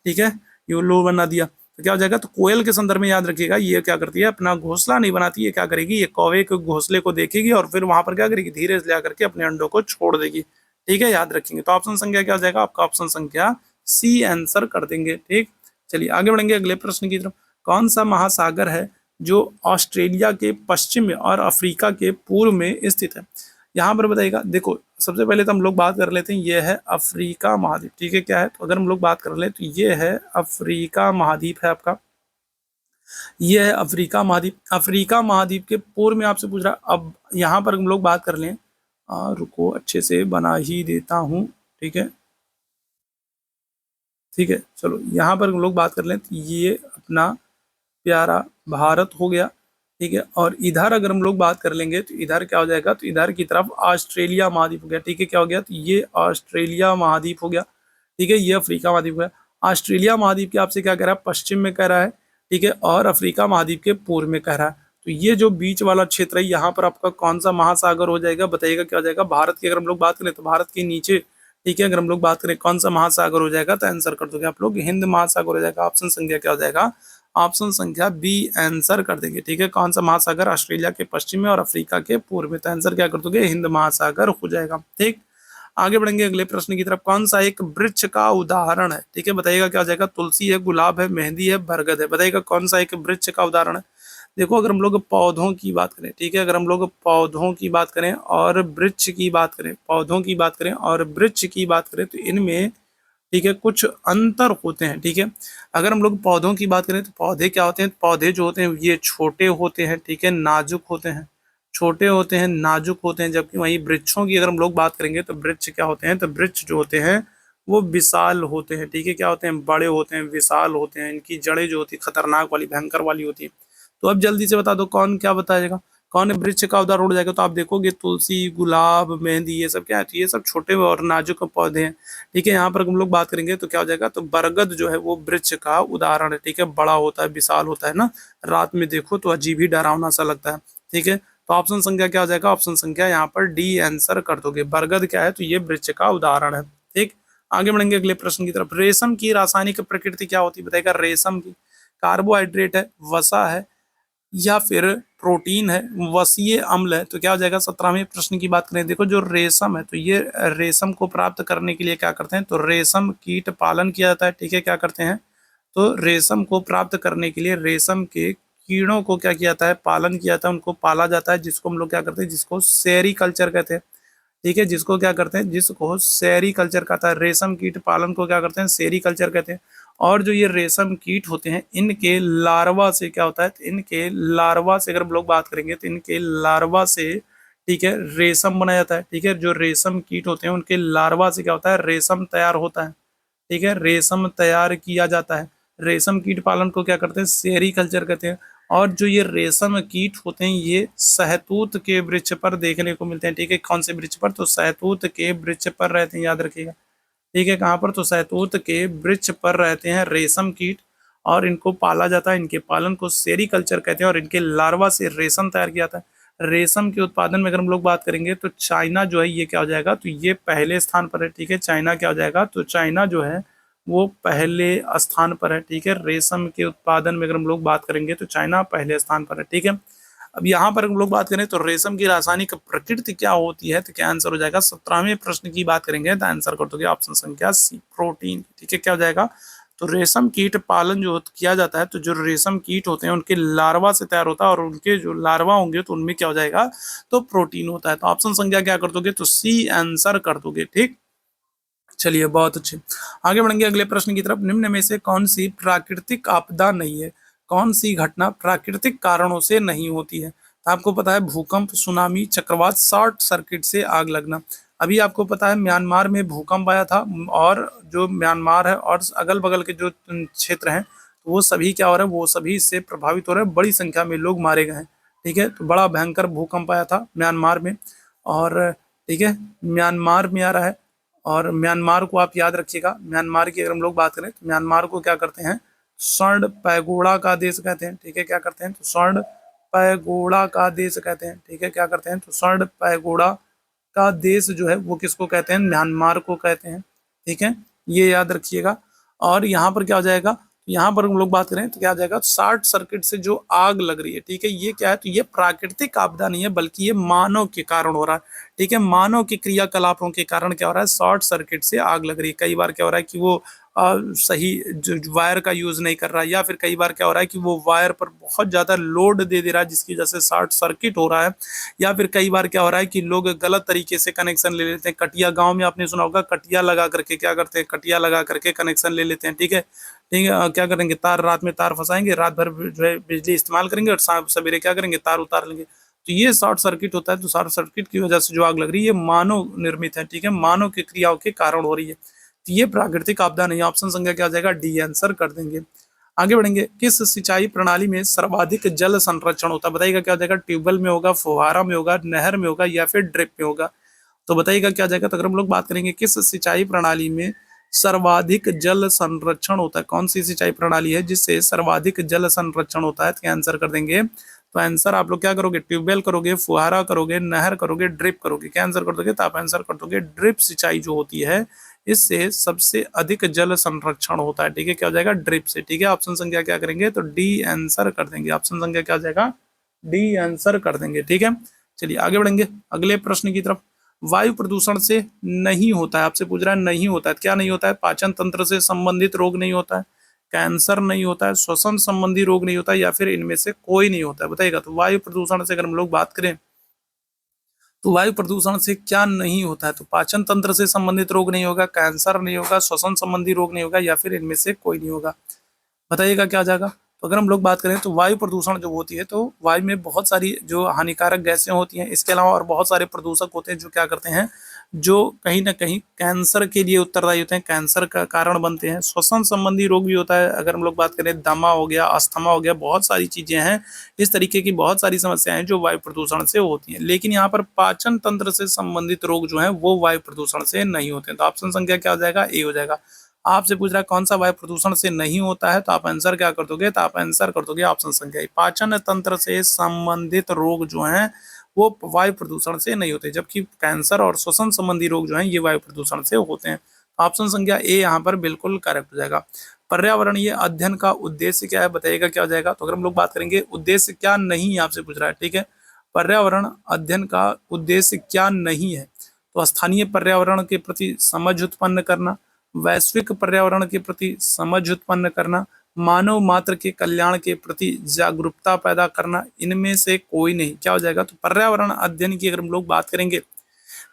ठीक है, ये उल्लू बना दिया। तो क्या हो जाएगा, तो कोयल के संदर्भ में याद रखिएगा, ये क्या करती है, अपना घोंसला नहीं बनाती, ये क्या करेगी, ये कौवे के घोंसले को देखेगी और फिर वहां पर क्या करेगी, धीरे से जाकर के अपने अंडों को छोड़ देगी। ठीक है, याद रखेंगे। तो ऑप्शन संख्या क्या हो जाएगा आपका, ऑप्शन संख्या सी आंसर कर देंगे। ठीक, चलिए आगे बढ़ेंगे अगले प्रश्न की तरफ। कौन सा महासागर है जो ऑस्ट्रेलिया के पश्चिम में और अफ्रीका के पूर्व में स्थित है। यहाँ पर बताइएगा, देखो सबसे पहले तो हम लोग बात कर लेते हैं, ये है अफ्रीका महाद्वीप। ठीक है, क्या है, तो अगर हम लोग बात कर ले तो ये है अफ्रीका महाद्वीप है आपका, ये है अफ्रीका महाद्वीप। अफ्रीका महाद्वीप के पूर्व में आपसे पूछ रहा है। अब यहाँ पर हम लोग बात कर लें, रुको अच्छे से बना ही देता हूँ। ठीक है, ठीक है, चलो यहाँ पर हम लोग बात कर लें तो ये अपना प्यारा भारत हो गया। ठीक है, और इधर अगर हम लोग बात कर लेंगे तो इधर क्या हो जाएगा, तो इधर की तरफ ऑस्ट्रेलिया महाद्वीप हो गया। ठीक है, क्या हो गया, तो ये ऑस्ट्रेलिया महाद्वीप हो गया। ठीक है, ये अफ्रीका महाद्वीप हो गया। ऑस्ट्रेलिया महाद्वीप के आपसे क्या कह रहा है, पश्चिम में कह रहा है। ठीक है, और अफ्रीका महाद्वीप के पूर्व में कह रहा है। तो ये जो बीच वाला क्षेत्र है, यहाँ पर आपका कौन सा महासागर हो जाएगा, बताइएगा क्या हो जाएगा। भारत की अगर हम लोग बात करें तो भारत के नीचे, ठीक है, अगर हम लोग बात करें कौन सा महासागर हो जाएगा, तो आंसर कर दोगे आप लोग हिंद महासागर हो जाएगा। ऑप्शन संख्या क्या हो जाएगा, ऑप्शन संख्या बी आंसर कर देंगे। ठीक है, कौन सा महासागर, ऑस्ट्रेलिया के पश्चिम में और अफ्रीका के पूर्व में, तो आंसर क्या कर दोगे, हिंद महासागर हो जाएगा। ठीक, आगे बढ़ेंगे अगले प्रश्न की तरफ। कौन सा एक वृक्ष का उदाहरण है, ठीक है, बताइएगा क्या हो जाएगा। तुलसी है, गुलाब है, मेहंदी है, बरगद है, बताइएगा कौन सा एक वृक्ष का उदाहरण है। देखो अगर हम लोग पौधों की बात करें, ठीक है, अगर हम लोग पौधों की बात करें और वृक्ष की बात करें, पौधों की बात करें और वृक्ष की बात करें, तो इनमें, ठीक है, कुछ अंतर होते हैं। ठीक है, अगर हम लोग पौधों की बात करें तो पौधे क्या होते हैं, पौधे जो होते हैं ये छोटे होते हैं। ठीक है, नाजुक होते हैं, छोटे होते हैं, नाजुक होते हैं। जबकि वहीं वृक्षों की अगर हम लोग बात करेंगे तो वृक्ष क्या होते हैं, तो वृक्ष जो होते हैं वो विशाल होते हैं। ठीक है, क्या होते हैं, बड़े होते हैं, विशाल होते हैं। इनकी जड़ें जो होती है खतरनाक वाली, भयंकर वाली होती है। तो अब जल्दी से बता दो कौन क्या बताएगा, कौन वृक्ष का उदाहरण हो जाएगा। तो आप देखोगे तुलसी, गुलाब, मेहंदी, ये सब क्या है, तो ये सब छोटे और नाजुक पौधे हैं। ठीक है, यहाँ पर हम लोग बात करेंगे तो क्या हो जाएगा, तो बरगद जो है वो वृक्ष का उदाहरण है। ठीक है, बड़ा होता है, विशाल होता है ना, रात में देखो तो अजीब ही डरावना सा लगता है। ठीक है, तो ऑप्शन संख्या क्या हो जाएगा, ऑप्शन संख्या यहाँ पर डी आंसर कर दोगे। बरगद क्या है, तो ये वृक्ष का उदाहरण है। ठीक, आगे बढ़ेंगे अगले प्रश्न की तरफ। रेशम की रासायनिक प्रकृति क्या होती है, बताएगा। रेशम की कार्बोहाइड्रेट है, वसा है, या फिर प्रोटीन है, वसीय अम्ल है, तो क्या हो जाएगा। 17वें प्रश्न की बात करें, देखो जो रेशम है, तो ये रेशम को प्राप्त करने के लिए क्या करते हैं, तो रेशम कीट पालन किया जाता है। ठीक है, क्या करते हैं, तो रेशम को प्राप्त करने के लिए रेशम के कीड़ों को क्या किया जाता है, पालन किया जाता है, उनको पाला जाता है, जिसको हम लोग क्या करते हैं, जिसको सेरीकल्चर कहते हैं। ठीक है, जिसको क्या करते हैं, जिसको सेरीकल्चर कहता है। रेशम कीट पालन को क्या करते हैं, सेरीकल्चर कहते हैं। और जो ये रेशम कीट होते हैं, इनके लार्वा से क्या होता है, तो इनके लार्वा से अगर हम लोग बात करेंगे तो इनके लार्वा से, ठीक है, रेशम बनाया जाता है। ठीक है, जो रेशम कीट होते हैं उनके लार्वा से क्या होता है, रेशम तैयार होता है। ठीक है, रेशम तैयार किया जाता है। रेशम कीट पालन को क्या करते हैं, सेरीकल्चर कहते हैं। और जो ये रेशम कीट होते हैं ये शहतूत के वृक्ष पर देखने को मिलते हैं। ठीक है, कौन से वृक्ष पर, तो शहतूत के वृक्ष पर रहते हैं, याद रखिएगा। ठीक है, कहाँ पर, तो शहतूत के वृक्ष पर रहते हैं रेशम कीट, और इनको पाला जाता है। इनके पालन को सेरीकल्चर कहते हैं, और इनके लार्वा से रेशम तैयार किया जाता है। रेशम के उत्पादन में अगर हम लोग बात करेंगे तो चाइना जो है ये क्या हो जाएगा, तो ये पहले स्थान पर है। ठीक है, चाइना क्या हो जाएगा, तो चाइना जो है वो पहले स्थान पर है। ठीक है, रेशम के उत्पादन में अगर हम लोग बात करेंगे तो चाइना पहले स्थान पर है। ठीक है, अब यहाँ पर हम लोग बात करें तो रेशम की रासायनिक प्रकृति क्या होती है, तो क्या आंसर हो जाएगा। 17वें प्रश्न की बात करेंगे तो आंसर कर दोगे ऑप्शन संख्या सी, प्रोटीन। ठीक है, क्या हो जाएगा, तो रेशम कीट पालन जो किया जाता है, तो जो रेशम कीट होते हैं उनके लार्वा से तैयार होता है, और उनके जो लार्वा होंगे तो उनमें क्या हो जाएगा, तो प्रोटीन होता है। तो ऑप्शन संख्या क्या कर दोगे, तो सी आंसर कर दोगे। ठीक, चलिए बहुत अच्छे। आगे बढ़ेंगे अगले प्रश्न की तरफ। निम्न में से कौन सी प्राकृतिक आपदा नहीं है, कौन सी घटना प्राकृतिक कारणों से नहीं होती है। तो आपको पता है भूकंप, सुनामी, चक्रवात, शॉर्ट सर्किट से आग लगना। अभी आपको पता है म्यांमार में भूकंप आया था, और जो म्यांमार है और अगल बगल के जो क्षेत्र हैं, तो वो सभी क्या हो रहे हैं, वो सभी इससे प्रभावित हो रहे हैं, बड़ी संख्या में लोग मारे गए हैं। ठीक है, तो बड़ा भयंकर भूकंप आया था म्यांमार में। और ठीक है, म्यांमार में आ रहा है, और म्यांमार को आप याद रखिएगा। म्यांमार की अगर हम लोग बात करें तो म्यांमार को क्या करते हैं, स्वर्ण पैगोड़ा का देश कहते हैं। ठीक है, क्या करते हैं, तो स्वर्ण पैगोड़ा का देश कहते हैं। ठीक है, क्या करते हैं, तो स्वर्ण पैगोड़ा का देश जो है वो किसको कहते हैं, म्यांमार को कहते हैं। ठीक है, ये याद रखिएगा। और यहाँ पर क्या हो जाएगा, यहाँ पर हम लोग बात करें तो क्या आ जाएगा, शॉर्ट सर्किट से जो आग लग रही है, ठीक है, ये क्या है, तो ये प्राकृतिक आपदा नहीं है, बल्कि ये मानव के कारण हो रहा है। ठीक है, मानव के क्रियाकलापों के कारण क्या हो रहा है, शॉर्ट सर्किट से आग लग रही है। कई बार क्या हो रहा है कि वो सही जो वायर का यूज नहीं कर रहा है, या फिर कई बार क्या हो रहा है कि वो वायर पर बहुत ज्यादा लोड दे दे रहा है, जिसकी वजह से शॉर्ट सर्किट हो रहा है। या फिर कई बार क्या हो रहा है कि लोग गलत तरीके से कनेक्शन ले लेते हैं। कटिया, गांव में आपने सुना होगा, कटिया लगा करके क्या करते हैं, कटिया लगा करके कनेक्शन ले लेते हैं। ठीक है, ठीक है, क्या करेंगे, तार, रात में तार फंसाएंगे, रात भर जो है बिजली इस्तेमाल करेंगे, और शाम सवेरे क्या करेंगे, तार उतार लेंगे। तो ये शॉर्ट सर्किट होता है। तो शॉर्ट सर्किट की वजह से जो आग लग रही है, ये मानव निर्मित है। ठीक है, मानव की क्रियाओं के कारण हो रही है। तो ये प्राकृतिक आपदा नहीं है। ऑप्शन संख्या क्या आ जाएगा, डी आंसर कर देंगे। आगे बढ़ेंगे। किस सिंचाई प्रणाली में सर्वाधिक जल संरक्षण होता है, बताइएगा क्या हो जाएगा, ट्यूबवेल में होगा, फुहारा में होगा, नहर में होगा, या फिर ड्रिप में होगा। तो बताइएगा क्या जाएगा। तो अगर हम लोग बात करेंगे किस सिंचाई प्रणाली में सर्वाधिक जल संरक्षण होता है, कौन सी सिंचाई प्रणाली है जिससे सर्वाधिक जल संरक्षण होता है, तो आंसर कर देंगे। तो आंसर आप लोग क्या करोगे, ट्यूबवेल करोगे, फुहारा करोगे, नहर करोगे, ड्रिप करोगे। क्या आंसर कर दोगे, तो आप आंसर कर दोगे ड्रिप सिंचाई जो होती है, इससे सबसे अधिक जल संरक्षण होता है। ठीक है, क्या हो जाएगा, ड्रिप से। ठीक है, ऑप्शन संख्या क्या करेंगे, तो डी आंसर कर देंगे। ऑप्शन संख्या क्या हो जाएगा, डी आंसर कर देंगे। ठीक है, चलिए आगे बढ़ेंगे अगले प्रश्न की तरफ। वायु प्रदूषण से नहीं होता है, आपसे पूछ रहा है नहीं होता है, क्या नहीं होता है, पाचन तंत्र से संबंधित रोग नहीं होता है, कैंसर नहीं होता है, श्वसन संबंधी रोग नहीं होता है, या फिर इनमें से कोई नहीं होता है, बताइएगा। तो वायु प्रदूषण से अगर हम लोग बात करें तो वायु प्रदूषण से क्या नहीं होता है, तो पाचन तंत्र से संबंधित रोग नहीं होगा, कैंसर नहीं होगा, श्वसन संबंधी रोग नहीं होगा, या फिर इनमें से कोई नहीं होगा। बताइएगा क्या आ जाएगा। तो अगर हम लोग बात करें तो वायु प्रदूषण जो होती है, तो वायु में बहुत सारी जो हानिकारक गैसें होती हैं, इसके अलावा और बहुत सारे प्रदूषक होते हैं जो क्या करते हैं, जो कहीं ना कहीं कैंसर के लिए उत्तरदायी होते हैं, कैंसर का कारण बनते हैं। श्वसन संबंधी रोग भी होता है, अगर हम लोग बात करें दमा हो गया, अस्थमा हो गया, बहुत सारी चीजें हैं। इस तरीके की बहुत सारी समस्याएं हैं जो वायु प्रदूषण से होती हैं। लेकिन यहाँ पर पाचन तंत्र से संबंधित रोग जो है वो वायु प्रदूषण से नहीं होते हैं। तो ऑप्शन संख्या क्या हो जाएगा, ए हो जाएगा। आपसे पूछ रहा है कौन सा वायु प्रदूषण से नहीं होता है, तो आप आंसर क्या कर दोगे, तो आप आंसर कर दोगे ऑप्शन संख्या ए। पाचन तंत्र से संबंधित रोग जो हैं वो वायु प्रदूषण से नहीं होते, जबकि कैंसर और श्वसन संबंधी रोग जो हैं ये वायु प्रदूषण से होते हैं। ऑप्शन संख्या ए यहाँ पर बिल्कुल करेक्ट हो जाएगा। पर्यावरणीय अध्ययन का उद्देश्य क्या है, बताइएगा क्या हो जाएगा। तो अगर हम लोग बात करेंगे उद्देश्य क्या नहीं है, आपसे पूछ रहा है, ठीक है, पर्यावरण अध्ययन का उद्देश्य क्या नहीं है, तो स्थानीय पर्यावरण के प्रति समझ उत्पन्न करना, वैश्विक पर्यावरण के प्रति समझ उत्पन्न करना, मानव मात्र के कल्याण के प्रति जागरूकता पैदा करना, इनमें से कोई नहीं। क्या हो जाएगा, तो पर्यावरण अध्ययन की अगर हम लोग बात करेंगे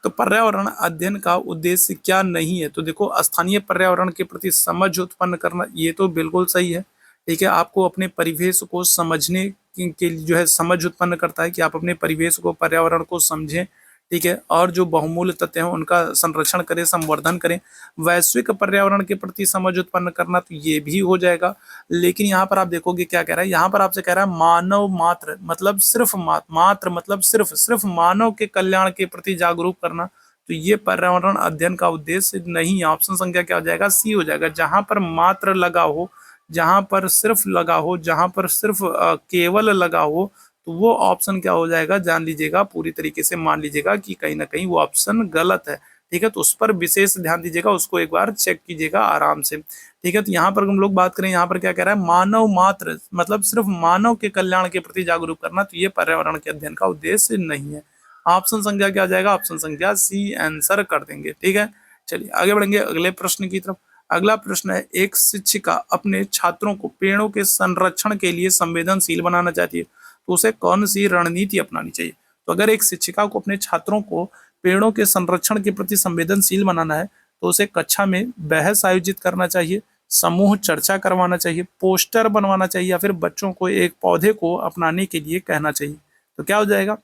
तो पर्यावरण अध्ययन का उद्देश्य क्या नहीं है, तो देखो स्थानीय पर्यावरण के प्रति समझ उत्पन्न करना, ये तो बिल्कुल सही है। ठीक है, आपको अपने परिवेश को समझने के लिए जो है समझ उत्पन्न करता है कि आप अपने परिवेश को, पर्यावरण को समझें। ठीक है, और जो बहुमूल्य तत्व हैं उनका संरक्षण करें, संवर्धन करें। वैश्विक पर्यावरण के प्रति समझ उत्पन्न करना, तो ये भी हो जाएगा। लेकिन यहाँ पर आप देखोगे क्या कह रहा है, यहाँ पर आपसे कह रहा है मानव मात्र, मतलब सिर्फ मात्र मतलब सिर्फ मानव के कल्याण के प्रति जागरूक करना। तो ये पर्यावरण अध्ययन का उद्देश्य नहीं है। ऑप्शन संख्या क्या हो जाएगा, सी हो जाएगा। जहां पर मात्र लगा हो, जहां पर सिर्फ लगा हो, जहां पर सिर्फ केवल लगा हो, तो वो ऑप्शन क्या हो जाएगा, जान लीजिएगा, पूरी तरीके से मान लीजिएगा कि कहीं ना कहीं वो ऑप्शन गलत है। ठीक है, तो उस पर विशेष ध्यान दीजिएगा, उसको एक बार चेक कीजिएगा आराम से। ठीक है, तो यहाँ पर हम लोग बात करें, यहाँ पर क्या कह रहा है, मानव मात्र मतलब सिर्फ मानव के कल्याण के प्रति जागरूक करना, तो ये पर्यावरण के अध्ययन का उद्देश्य नहीं है। ऑप्शन संख्या क्या आ जाएगा, ऑप्शन संख्या सी आंसर कर देंगे। ठीक है, चलिए आगे बढ़ेंगे अगले प्रश्न की तरफ। अगला प्रश्न है, एक शिक्षिका अपने छात्रों को पेड़ों के संरक्षण के लिए संवेदनशील बनाना चाहती है, तो उसे कौन सी रणनीति अपनानी चाहिए? तो अगर एक शिक्षिका को अपने छात्रों को पेड़ों के संरक्षण के प्रति संवेदनशील बनाना है, तो उसे कक्षा में बहस आयोजित करना चाहिए, समूह चर्चा करवाना चाहिए, पोस्टर बनवाना चाहिए, या फिर बच्चों को एक पौधे को अपनाने के लिए कहना चाहिए। तो क्या हो जाएगा?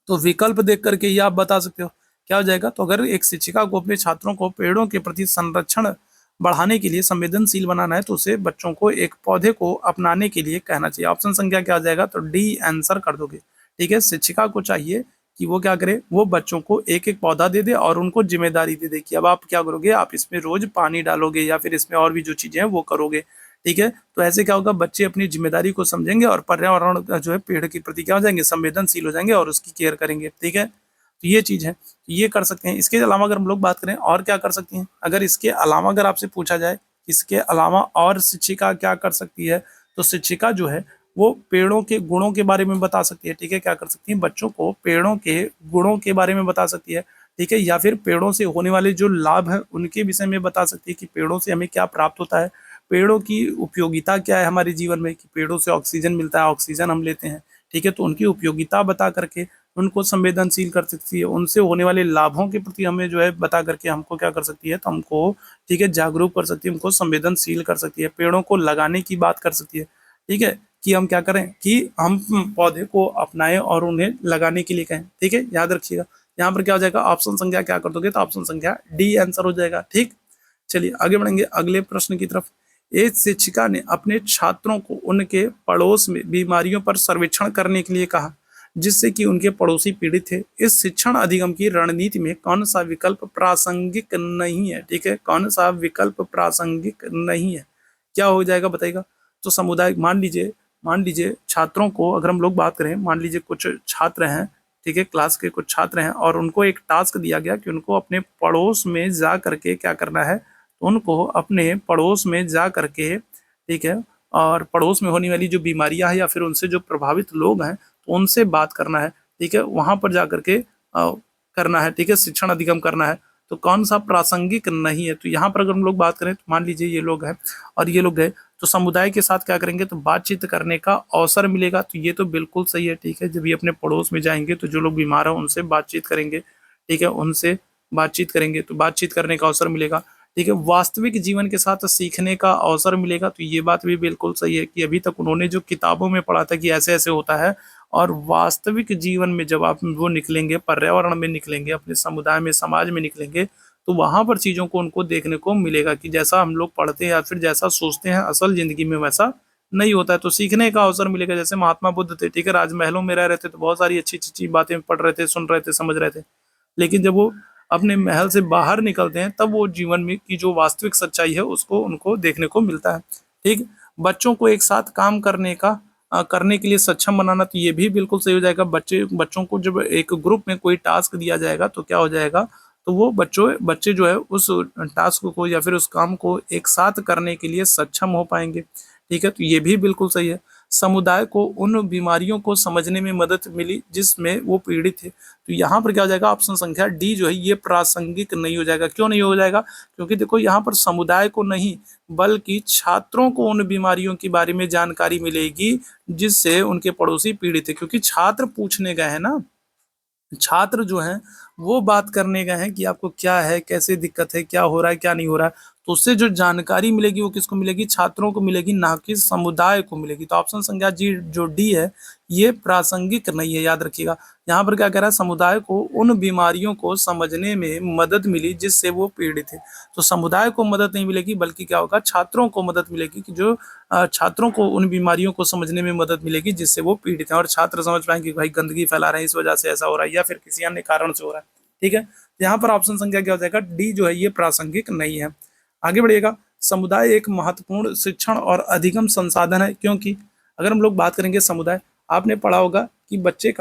तो विकल्प देख करके ये आप बता सकते हो क्या हो जाएगा। तो अगर एक शिक्षिका को अपने छात्रों को पेड़ों के प्रति संरक्षण बढ़ाने के लिए संवेदनशील बनाना है, तो उसे बच्चों को एक पौधे को अपनाने के लिए कहना चाहिए। ऑप्शन संख्या क्या हो जाएगा? तो डी आंसर कर दोगे। ठीक है, शिक्षिका को चाहिए कि वो क्या करे, वो बच्चों को एक एक पौधा दे दे और उनको जिम्मेदारी दे दे कि अब आप क्या करोगे, आप इसमें रोज पानी डालोगे या फिर इसमें और भी जो चीजें हैं वो करोगे। ठीक है, तो ऐसे क्या होगा, बच्चे अपनी जिम्मेदारी को समझेंगे और पर्यावरण जो है पेड़ के प्रति क्या हो जाएंगे, संवेदनशील हो जाएंगे और उसकी केयर करेंगे। ठीक है, तो ये चीज है, ये कर सकते हैं। इसके अलावा अगर हम लोग बात करें और क्या कर सकती हैं, अगर इसके अलावा अगर आपसे पूछा जाए इसके अलावा और शिक्षिका क्या कर सकती है, तो शिक्षिका जो है वो पेड़ों के गुणों के बारे में बता सकती है। ठीक है, क्या कर सकती है, बच्चों को पेड़ों के गुणों के बारे में बता सकती है। ठीक है, या फिर पेड़ों से होने वाले जो लाभ है उनके विषय में बता सकती है कि पेड़ों से हमें क्या प्राप्त होता है, पेड़ों की उपयोगिता क्या है हमारे जीवन में, कि पेड़ों से ऑक्सीजन मिलता है, ऑक्सीजन हम लेते हैं। ठीक है, तो उनकी उपयोगिता बता करके उनको संवेदनशील कर सकती है, उनसे होने वाले लाभों के प्रति हमें जो है बता करके हमको क्या कर सकती है, तो हमको ठीक है जागरूक कर सकती है, हमको संवेदनशील कर सकती है, पेड़ों को लगाने की बात कर सकती है। ठीक है, कि हम क्या करें कि हम पौधे को अपनाएं और उन्हें लगाने के लिए कहें। ठीक है, याद रखिएगा। यहाँ पर क्या हो जाएगा, ऑप्शन संख्या क्या कर दोगे, तो ऑप्शन संख्या डी आंसर हो जाएगा। ठीक, चलिए आगे बढ़ेंगे अगले प्रश्न की तरफ। एक शिक्षिका ने अपने छात्रों को उनके पड़ोस में बीमारियों पर सर्वेक्षण करने के लिए कहा, जिससे कि उनके पड़ोसी पीड़ित थे। इस शिक्षण अधिगम की रणनीति में कौन सा विकल्प प्रासंगिक नहीं है? ठीक है, कौन सा विकल्प प्रासंगिक नहीं है, क्या हो जाएगा बताइएगा। तो समुदाय, मान लीजिए छात्रों को अगर हम लोग बात करें, मान लीजिए कुछ छात्र हैं, ठीक है, क्लास के कुछ छात्र हैं और उनको एक टास्क दिया गया कि उनको अपने पड़ोस में जा करके क्या करना है, तो उनको अपने पड़ोस में जा करके ठीक है, और पड़ोस में होने वाली जो बीमारियां हैं या फिर उनसे जो प्रभावित लोग हैं तो उनसे बात करना है। ठीक है, वहां पर जा करके करना है। ठीक है, शिक्षण अधिगम करना है। तो कौन सा प्रासंगिक नहीं है, तो यहाँ पर अगर हम लोग बात करें तो मान लीजिए ये लोग हैं और ये लोग गए तो समुदाय के साथ क्या करेंगे, तो बातचीत करने का अवसर मिलेगा। तो ये तो बिल्कुल सही है। ठीक है, जब ये अपने पड़ोस में जाएंगे तो जो लोग बीमार हैं उनसे बातचीत करेंगे। ठीक है, उनसे बातचीत करेंगे तो बातचीत करने का अवसर मिलेगा। ठीक है, वास्तविक जीवन के साथ सीखने का अवसर मिलेगा। तो ये बात भी बिल्कुल सही है कि अभी तक उन्होंने जो किताबों में पढ़ा था कि ऐसे ऐसे होता है, और वास्तविक जीवन में जब आप वो निकलेंगे, पर्यावरण में निकलेंगे, अपने समुदाय में, समाज में निकलेंगे, तो वहां पर चीजों को उनको देखने को मिलेगा कि जैसा हम लोग पढ़ते हैं या फिर जैसा सोचते हैं असल जिंदगी में वैसा नहीं होता है। तो सीखने का अवसर मिलेगा। जैसे महात्मा बुद्ध थे, ठीक है, राजमहलों में रह रहे थे तो बहुत सारी अच्छी अच्छी बातें पढ़ रहे थे, सुन रहे थे, समझ रहे थे, लेकिन जब वो अपने महल से बाहर निकलते हैं तब वो जीवन में की जो वास्तविक सच्चाई है उसको उनको देखने को मिलता है। ठीक, बच्चों को एक साथ काम करने के लिए सक्षम बनाना, तो ये भी बिल्कुल सही हो जाएगा। बच्चों को जब एक ग्रुप में कोई टास्क दिया जाएगा तो क्या हो जाएगा, तो वो बच्चे जो है उस टास्क को या फिर उस काम को एक साथ करने के लिए सक्षम हो पाएंगे। ठीक है, तो ये भी बिल्कुल सही है। समुदाय को उन बीमारियों को समझने में मदद मिली जिसमें वो पीड़ित थे। तो यहाँ पर क्या हो जाएगा, ऑप्शन संख्या डी जो है ये प्रासंगिक नहीं हो जाएगा। क्यों नहीं हो जाएगा, क्योंकि देखो यहाँ पर समुदाय को नहीं बल्कि छात्रों को उन बीमारियों के बारे में जानकारी मिलेगी जिससे उनके पड़ोसी पीड़ित है। क्योंकि छात्र पूछने गए हैं ना, छात्र जो हैं वो बात करने गए हैं कि आपको क्या है, कैसे दिक्कत है, क्या हो रहा है, क्या नहीं हो रहा है। तो उससे जो जानकारी मिलेगी वो किसको मिलेगी, छात्रों को मिलेगी, ना कि समुदाय को मिलेगी। तो ऑप्शन संख्या जी जो डी है ये प्रासंगिक नहीं है, याद रखिएगा। यहाँ पर क्या कह रहा है, समुदाय को उन बीमारियों को समझने में मदद मिली जिससे वो पीड़ित है। तो समुदाय को मदद नहीं मिलेगी बल्कि क्या होगा, छात्रों को मदद मिलेगी कि जो छात्रों को उन बीमारियों को समझने में मदद मिलेगी जिससे वो पीड़ित हैं, और छात्र समझ पाएंगे कि भाई गंदगी फैला रहे हैं इस वजह से ऐसा हो रहा है या फिर किसी अन्य कारण से हो रहा है। ठीक है, तो यहाँ पर ऑप्शन संख्या क्या हो जाएगा, डी जो है ये प्रासंगिक नहीं है। आगे बढ़िएगा, समुदाय एक महत्वपूर्ण शिक्षण और अधिगम संसाधन है, क्योंकि अगर हम लोग बात करेंगे समुदाय, आपने पढ़ा होगा कि बच्चे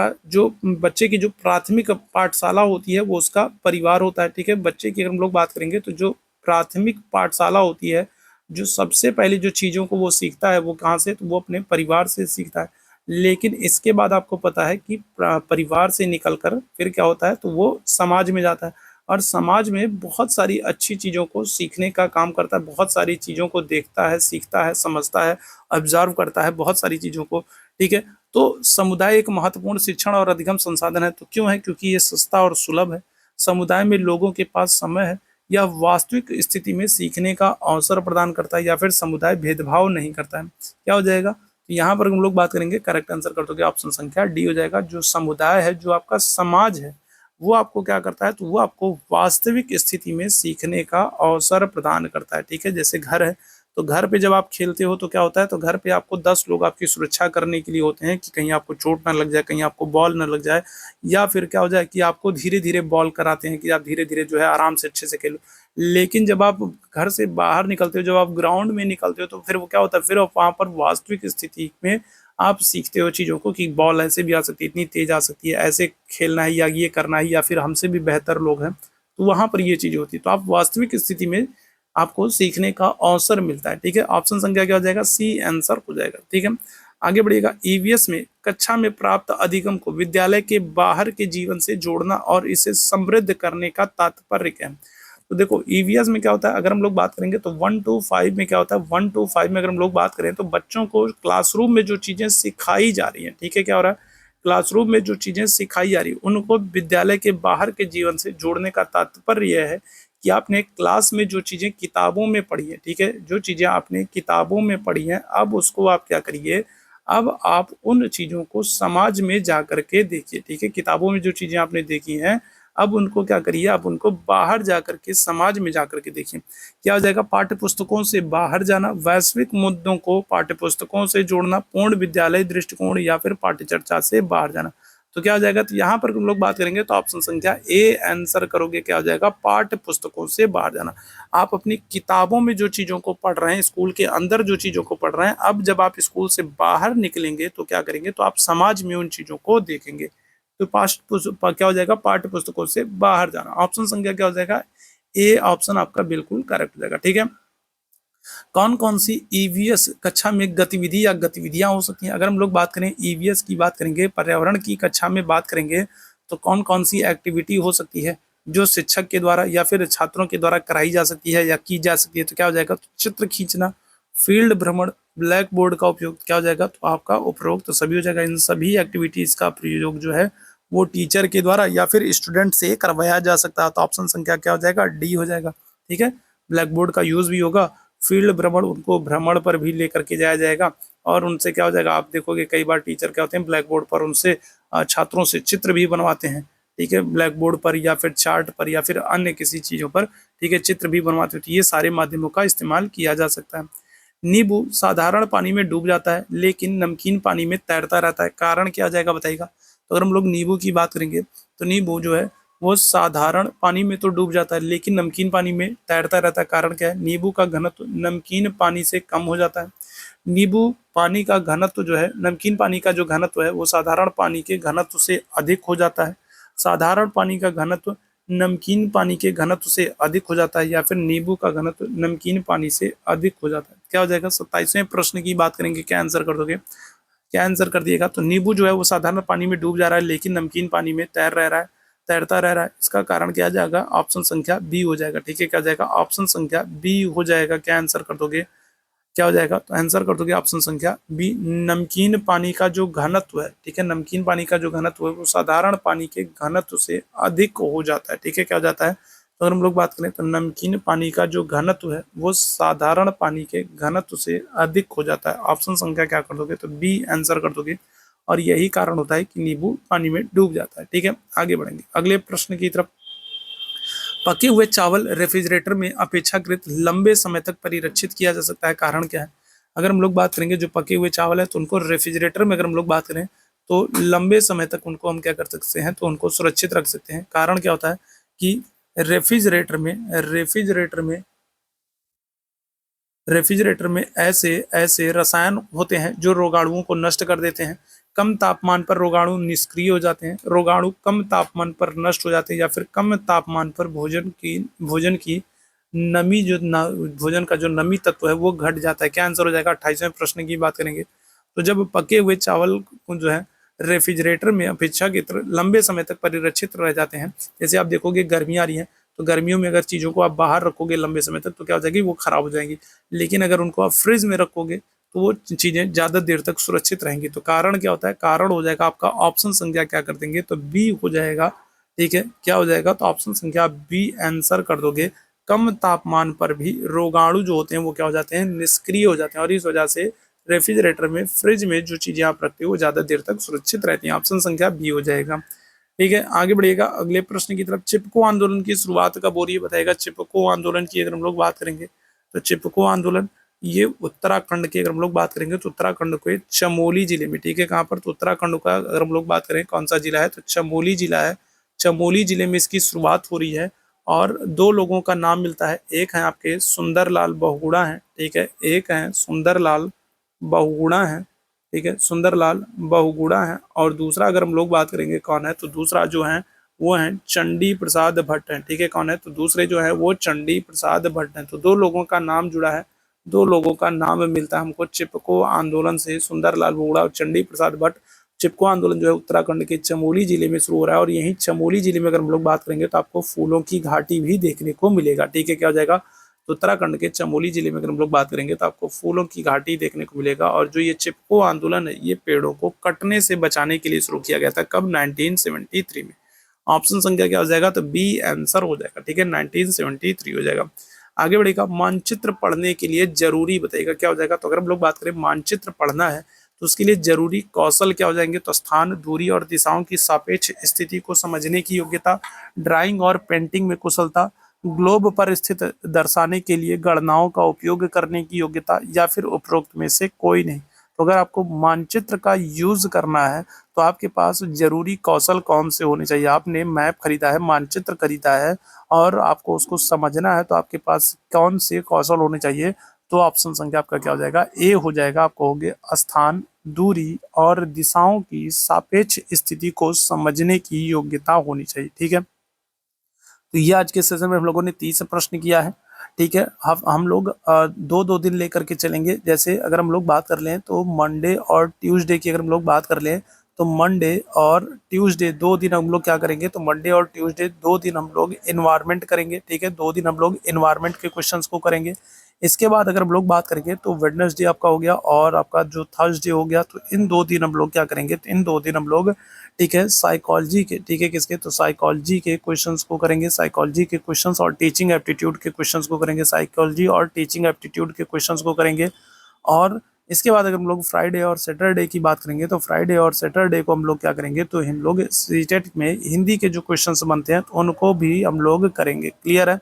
की जो प्राथमिक पाठशाला होती है वो उसका परिवार होता है। ठीक है, बच्चे की अगर हम लोग बात करेंगे तो जो प्राथमिक पाठशाला होती है, जो सबसे पहले जो चीज़ों को वो सीखता है वो कहाँ से, तो वो अपने परिवार से सीखता है। लेकिन इसके बाद आपको पता है कि परिवार से निकलकर फिर क्या होता है, तो वो समाज में जाता है, और समाज में बहुत सारी अच्छी चीज़ों को सीखने का काम करता है, बहुत सारी चीज़ों को देखता है, सीखता है, समझता है, ऑब्जर्व करता है बहुत सारी चीज़ों को, ठीक है। तो समुदाय एक महत्वपूर्ण शिक्षण और अधिगम संसाधन है। तो क्यों है? क्योंकि ये सस्ता और सुलभ है। समुदाय में लोगों के पास समय है, यह वास्तविक स्थिति में सीखने का अवसर प्रदान करता है, या फिर समुदाय भेदभाव नहीं करता है। क्या हो जाएगा? तो यहाँ पर हम लोग बात करेंगे, करेक्ट आंसर कर दोगे ऑप्शन संख्या डी हो जाएगा। जो समुदाय है, जो आपका समाज है, वो आपको क्या करता है? तो वो आपको वास्तविक स्थिति में सीखने का अवसर प्रदान करता है, ठीक है। जैसे घर है, तो घर पे जब आप खेलते हो तो क्या होता है? तो घर पे आपको 10 लोग आपकी सुरक्षा करने के लिए होते हैं कि कहीं आपको चोट ना लग जाए, कहीं आपको बॉल ना लग जाए, या फिर क्या हो जाए कि आपको धीरे धीरे बॉल कराते हैं कि आप धीरे धीरे जो है आराम से अच्छे से खेलो। लेकिन जब आप घर से बाहर निकलते हो, जब आप ग्राउंड में निकलते हो, तो फिर वो क्या होता है? फिर आप वहाँ पर वास्तविक स्थिति में आप सीखते हो चीज़ों को कि बॉल ऐसे भी आ सकती है, इतनी तेज आ सकती है, ऐसे खेलना है, या ये करना है, या फिर हमसे भी बेहतर लोग हैं, तो वहाँ पर ये चीज़ होती है। तो आप वास्तविक स्थिति में आपको सीखने का अवसर मिलता है, ठीक है। ऑप्शन संख्या क्या हो जाएगा? सी आंसर हो जाएगा, ठीक है। आगे बढ़िएगा। ईवीएस में कक्षा में प्राप्त अधिगम को विद्यालय के बाहर के जीवन से जोड़ना और इसे समृद्ध करने का तात्पर्य क्या है? तो देखो, ईवीएस में क्या होता है, अगर हम लोग बात करेंगे तो 1 to 5 में क्या होता है? 1 to 5 में अगर हम लोग बात करें तो बच्चों को क्लासरूम में जो चीजें सिखाई जा रही हैं, ठीक है, क्या हो रहा है? क्लासरूम में जो चीजें सिखाई जा रही है, उनको विद्यालय के बाहर के जीवन से जोड़ने का तात्पर्य यह है कि आपने क्लास में जो चीजें किताबों में पढ़ी है, ठीक है, जो चीजें आपने किताबों में पढ़ी हैं, अब उसको आप क्या करिए? अब आप उन चीजों को समाज में जा करके देखिए, ठीक है। किताबों में जो चीजें आपने देखी हैं, अब उनको क्या करिए? अब उनको बाहर जाकर के समाज में जाकर के देखिए। क्या हो जाएगा? पाठ्य पुस्तकों से बाहर जाना, वैश्विक मुद्दों को पाठ्य पुस्तकों से जोड़ना, पूर्ण विद्यालय दृष्टिकोण, या फिर पाठ्य चर्चा से बाहर जाना। तो क्या हो जाएगा? तो यहाँ पर हम लोग बात करेंगे तो ऑप्शन संख्या ए आंसर करोगे। क्या हो जाएगा? पाठ्य पुस्तकों से बाहर जाना। आप अपनी किताबों में जो चीजों को पढ़ रहे हैं, स्कूल के अंदर जो चीजों को पढ़ रहे हैं, अब जब आप स्कूल से बाहर निकलेंगे तो क्या करेंगे? तो आप समाज में उन चीजों को देखेंगे। तो क्या हो जाएगा? पाठ्य पुस्तकों से बाहर जाना। ऑप्शन संख्या क्या हो जाएगा? ए ऑप्शन आपका बिल्कुल करेक्ट हो जाएगा, ठीक है। कौन कौन सी ईवीएस कक्षा में गतिविधि या गतिविधियां हो सकती हैं? अगर हम लोग बात करें ईवीएस की, बात करेंगे पर्यावरण की कक्षा में बात करेंगे, तो कौन कौन सी एक्टिविटी हो सकती है जो शिक्षक के द्वारा या फिर छात्रों के द्वारा कराई जा सकती है या की जा सकती है? तो क्या हो जाएगा? तो चित्र खींचना, फील्ड भ्रमण, ब्लैक बोर्ड का उपयोग। क्या हो जाएगा? तो आपका उपरोक्त तो सभी हो जाएगा। इन सभी एक्टिविटीज का प्रयोग जो है वो टीचर के द्वारा या फिर स्टूडेंट से करवाया जा सकता है। तो ऑप्शन संख्या क्या हो जाएगा? डी हो जाएगा, ठीक है। ब्लैक बोर्ड का यूज भी होगा, फील्ड भ्रमण, उनको भ्रमण पर भी लेकर के जाया जाएगा, और उनसे क्या हो जाएगा? आप देखोगे कई बार टीचर क्या होते हैं, ब्लैक बोर्ड पर उनसे छात्रों से चित्र भी बनवाते हैं, ठीक है, ब्लैक बोर्ड पर या फिर चार्ट पर या फिर अन्य किसी चीजों पर, ठीक है, चित्र भी बनवाते हैं। तो ये सारे माध्यमों का इस्तेमाल किया जा सकता है। नींबू साधारण पानी में डूब जाता है लेकिन नमकीन पानी में तैरता रहता है, कारण क्या आ जाएगा? बताइएगा। तो अगर हम लोग नींबू की बात करेंगे तो नींबू जो है वो साधारण पानी में तो डूब जाता है लेकिन नमकीन पानी में तैरता रहता है, कारण क्या है? नींबू का घनत्व नमकीन पानी से कम हो जाता है। नींबू पानी का घनत्व जो है, नमकीन पानी का जो घनत्व है वो साधारण पानी के घनत्व से अधिक हो जाता है। साधारण पानी का घनत्व नमकीन पानी के घनत्व से अधिक हो जाता है, या फिर नींबू का घनत्व नमकीन पानी से अधिक हो जाता है। क्या हो जाएगा? 27वें प्रश्न की बात करेंगे, क्या आंसर कर दोगे? क्या आंसर कर दिएगा? तो नींबू जो है वो साधारण पानी में डूब जा रहा है लेकिन नमकीन पानी में तैरता रह रहा है। इसका कारण क्या जाएगा? ऑप्शन संख्या बी हो जाएगा, ठीक है। क्या जाएगा? ऑप्शन संख्या बी हो जाएगा। क्या आंसर कर दोगे? क्या हो जाएगा? तो आंसर कर दोगे ऑप्शन संख्या बी, नमकीन पानी का जो घनत्व है, ठीक है, नमकीन पानी का जो घनत्व है वो साधारण पानी के घनत्व से अधिक हो जाता है, ठीक है। क्या हो जाता है? तो अगर हम लोग बात करें तो नमकीन पानी का जो घनत्व है वो साधारण पानी के घनत्व से अधिक हो जाता है। ऑप्शन संख्या क्या कर दोगे? तो बी आंसर कर दोगे, और यही कारण होता है कि नींबू पानी में डूब जाता है, ठीक है। आगे बढ़ेंगे अगले प्रश्न की तरफ। पके हुए चावल रेफ्रिजरेटर में अपेक्षाकृत लंबे समय तक परिरक्षित किया जा सकता है, कारण क्या है? अगर हम लोग बात करेंगे जो पके हुए चावल है तो उनको रेफ्रिजरेटर में अगर हम लोग बात करें तो लंबे समय तक उनको हम क्या कर सकते हैं? तो उनको सुरक्षित रख सकते हैं। कारण क्या होता है कि रेफ्रिजरेटर में रेफ्रिजरेटर में रेफ्रिजरेटर में ऐसे ऐसे रसायन होते हैं जो रोगाणुओं को नष्ट कर देते हैं। कम तापमान पर रोगाणु निष्क्रिय हो जाते हैं, रोगाणु कम तापमान पर नष्ट हो जाते हैं, या फिर कम तापमान पर भोजन की नमी भोजन का जो नमी तत्व है वो घट जाता है। क्या आंसर हो जाएगा? 28वें प्रश्न की बात करेंगे तो जब पके हुए चावल को जो है रेफ्रिजरेटर में अपेक्षाकृत लंबे समय तक परिरक्षित रह जाते हैं। जैसे आप देखोगे गर्मियाँ आ रही हैं, तो गर्मियों में अगर चीज़ों को आप बाहर रखोगे लंबे समय तक तो क्या हो जाएगी, वो खराब हो जाएंगी। लेकिन अगर उनको आप फ्रिज में रखोगे तो वो चीज़ें ज़्यादा देर तक सुरक्षित रहेंगी। तो कारण क्या होता है, कारण हो जाएगा आपका ऑप्शन संख्या क्या कर देंगे, तो बी हो जाएगा। ठीक है, क्या हो जाएगा, तो ऑप्शन संख्या बी आंसर कर दोगे। कम तापमान पर भी रोगाणु जो होते हैं वो क्या हो जाते हैं, निष्क्रिय हो जाते हैं, और इस वजह से रेफ्रिजरेटर में, फ्रिज में जो चीजें आप रखते हो वो ज्यादा देर तक सुरक्षित रहती हैं। ऑप्शन संख्या बी हो जाएगा। ठीक है, आगे बढ़िएगा अगले प्रश्न की तरफ। चिपको आंदोलन की शुरुआत कब हो रही है, बताएगा। चिपको आंदोलन की अगर हम लोग बात करेंगे तो चिपको आंदोलन ये उत्तराखंड की अगर हम लोग बात करेंगे तो उत्तराखंड के चमोली जिले में, ठीक है, कहाँ पर, तो उत्तराखंड का अगर हम लोग बात करें कौन सा जिला है, तो चमोली जिला है। चमोली जिले में इसकी शुरुआत हो रही है और दो लोगों का नाम मिलता है। एक है आपके सुंदरलाल बहुगुणा है, ठीक है, एक है सुंदरलाल बहुगुणा है, ठीक है, सुंदरलाल बहुगुणा है। और दूसरा अगर हम लोग बात करेंगे कौन है, तो दूसरा जो है वो है चंडी प्रसाद भट्ट है। ठीक है, कौन है, तो दूसरे जो है वो चंडी प्रसाद भट्ट है। तो दो लोगों का नाम जुड़ा है, दो लोगों का नाम मिलता है हमको चिपको आंदोलन से, सुंदरलाल बहुगुणा और चंडी प्रसाद भट्ट। चिपको आंदोलन जो है उत्तराखंड के चमोली जिले में शुरू हो रहा है और यहीं चमोली जिले में अगर हम लोग बात करेंगे तो आपको फूलों की घाटी भी देखने को मिलेगा। ठीक है, क्या हो जाएगा, तो उत्तराखंड के चमोली जिले में अगर हम लोग बात करेंगे तो आपको फूलों की घाटी देखने को मिलेगा। और जो ये चिपको आंदोलन है ये पेड़ों को कटने से बचाने के लिए शुरू किया गया था। कब, 1973 में। ऑप्शन संख्या क्या हो जाएगा, तो बी आंसर हो जाएगा। ठीक है, 1973 हो जाएगा। आगे बढ़ेगा, मानचित्र पढ़ने के लिए जरूरी बताइएगा, क्या हो जाएगा। तो अगर हम लोग बात करें मानचित्र पढ़ना है तो उसके लिए जरूरी कौशल क्या हो जाएंगे, तो स्थान, दूरी और दिशाओं की सापेक्ष स्थिति को समझने की योग्यता, ड्राइंग और पेंटिंग में कुशलता, ग्लोब पर स्थित दर्शाने के लिए गणनाओं का उपयोग करने की योग्यता, या फिर उपरोक्त में से कोई नहीं। तो अगर आपको मानचित्र का यूज करना है तो आपके पास जरूरी कौशल कौन से होने चाहिए। आपने मैप खरीदा है, मानचित्र खरीदा है और आपको उसको समझना है तो आपके पास कौन से कौशल होने चाहिए, तो ऑप्शन संख्या आपका क्या हो जाएगा, ए हो जाएगा। आप कहोगे स्थान, दूरी और दिशाओं की सापेक्ष स्थिति को समझने की योग्यता होनी चाहिए। ठीक है, तो ये आज के सेशन में हम लोगों ने 30 प्रश्न किया है। ठीक है, हम लोग दो दो दिन लेकर के चलेंगे। जैसे अगर हम लोग बात कर लें तो मंडे और ट्यूसडे की अगर हम लोग बात कर लें तो मंडे और ट्यूसडे 2 दिन हम लोग क्या करेंगे, तो मंडे और ट्यूसडे 2 दिन हम लोग एनवायरनमेंट करेंगे। ठीक है, 2 दिन हम लोग एनवायरनमेंट के क्वेश्चंस को करेंगे। इसके बाद अगर हम लोग बात करेंगे तो वेडनेसडे आपका हो गया और आपका जो थर्सडे हो गया। तो इन 2 दिन हम लोग क्या करेंगे, तो इन 2 दिन हम लोग, ठीक है, साइकोलॉजी के, ठीक है, किसके, तो साइकोलॉजी के क्वेश्चंस को करेंगे। साइकोलॉजी के क्वेश्चंस और टीचिंग एप्टीट्यूड के क्वेश्चंस को करेंगे। साइकोलॉजी और टीचिंग एप्टीट्यूड के क्वेश्चंस को करेंगे। और इसके बाद अगर हम लोग फ्राइडे और सैटरडे की बात करेंगे तो फ्राइडे और सैटरडे को हम लोग क्या करेंगे, तो हम लोग सीटेट में हिंदी के जो क्वेश्चंस बनते हैं तो उनको भी हम लोग करेंगे। क्लियर है,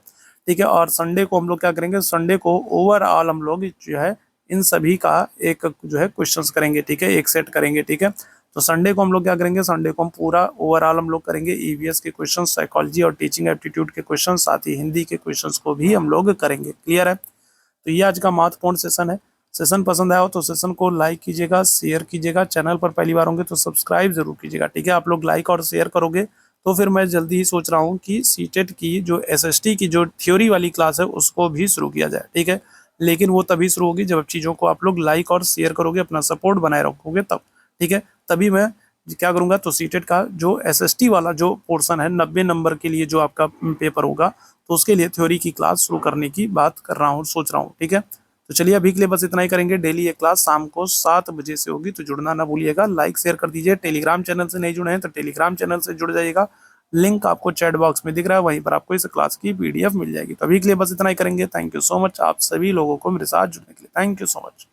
ठीक है। और संडे को हम लोग क्या करेंगे, संडे को ओवरऑल हम लोग जो है इन सभी का एक जो है क्वेश्चंस करेंगे। ठीक है, एक सेट करेंगे। ठीक है, तो संडे को हम लोग क्या करेंगे, संडे को हम पूरा ओवरऑल हम लोग करेंगे ईवीएस के क्वेश्चन, साइकोलॉजी और टीचिंग एप्टीट्यूड के क्वेश्चन, साथ ही हिंदी के क्वेश्चंस को भी हम लोग करेंगे। क्लियर है, तो ये आज का महत्वपूर्ण सेशन है। सेशन पसंद आया हो तो सेशन को लाइक कीजिएगा, शेयर कीजिएगा। चैनल पर पहली बार होंगे तो सब्सक्राइब जरूर कीजिएगा। ठीक है, आप लोग लाइक और शेयर करोगे तो फिर मैं जल्दी ही सोच रहा हूँ कि सीटेट की जो एसएसटी की जो थ्योरी वाली क्लास है उसको भी शुरू किया जाए। ठीक है, लेकिन वो तभी शुरू होगी जब चीज़ों को आप लोग लाइक और शेयर करोगे, अपना सपोर्ट बनाए रखोगे तब। ठीक है, तभी मैं क्या करूँगा, तो सीटेट का जो एसएसटी वाला जो पोर्शन है 90 नंबर के लिए जो आपका पेपर होगा तो उसके लिए थ्योरी की क्लास शुरू करने की बात कर रहा हूँ, सोच रहा हूँ। ठीक है, तो चलिए अभी के लिए बस इतना ही करेंगे। डेली ये क्लास शाम को 7 बजे से होगी, तो जुड़ना ना भूलिएगा। लाइक शेयर कर दीजिए। टेलीग्राम चैनल से नहीं जुड़े हैं तो टेलीग्राम चैनल से जुड़ जाइएगा। लिंक आपको चैट बॉक्स में दिख रहा है, वहीं पर आपको इस क्लास की पीडीएफ मिल जाएगी। तो अभी के लिए बस इतना ही करेंगे। थैंक यू सो मच आप सभी लोगों को मेरे साथ जुड़ने के लिए। Thank you so much.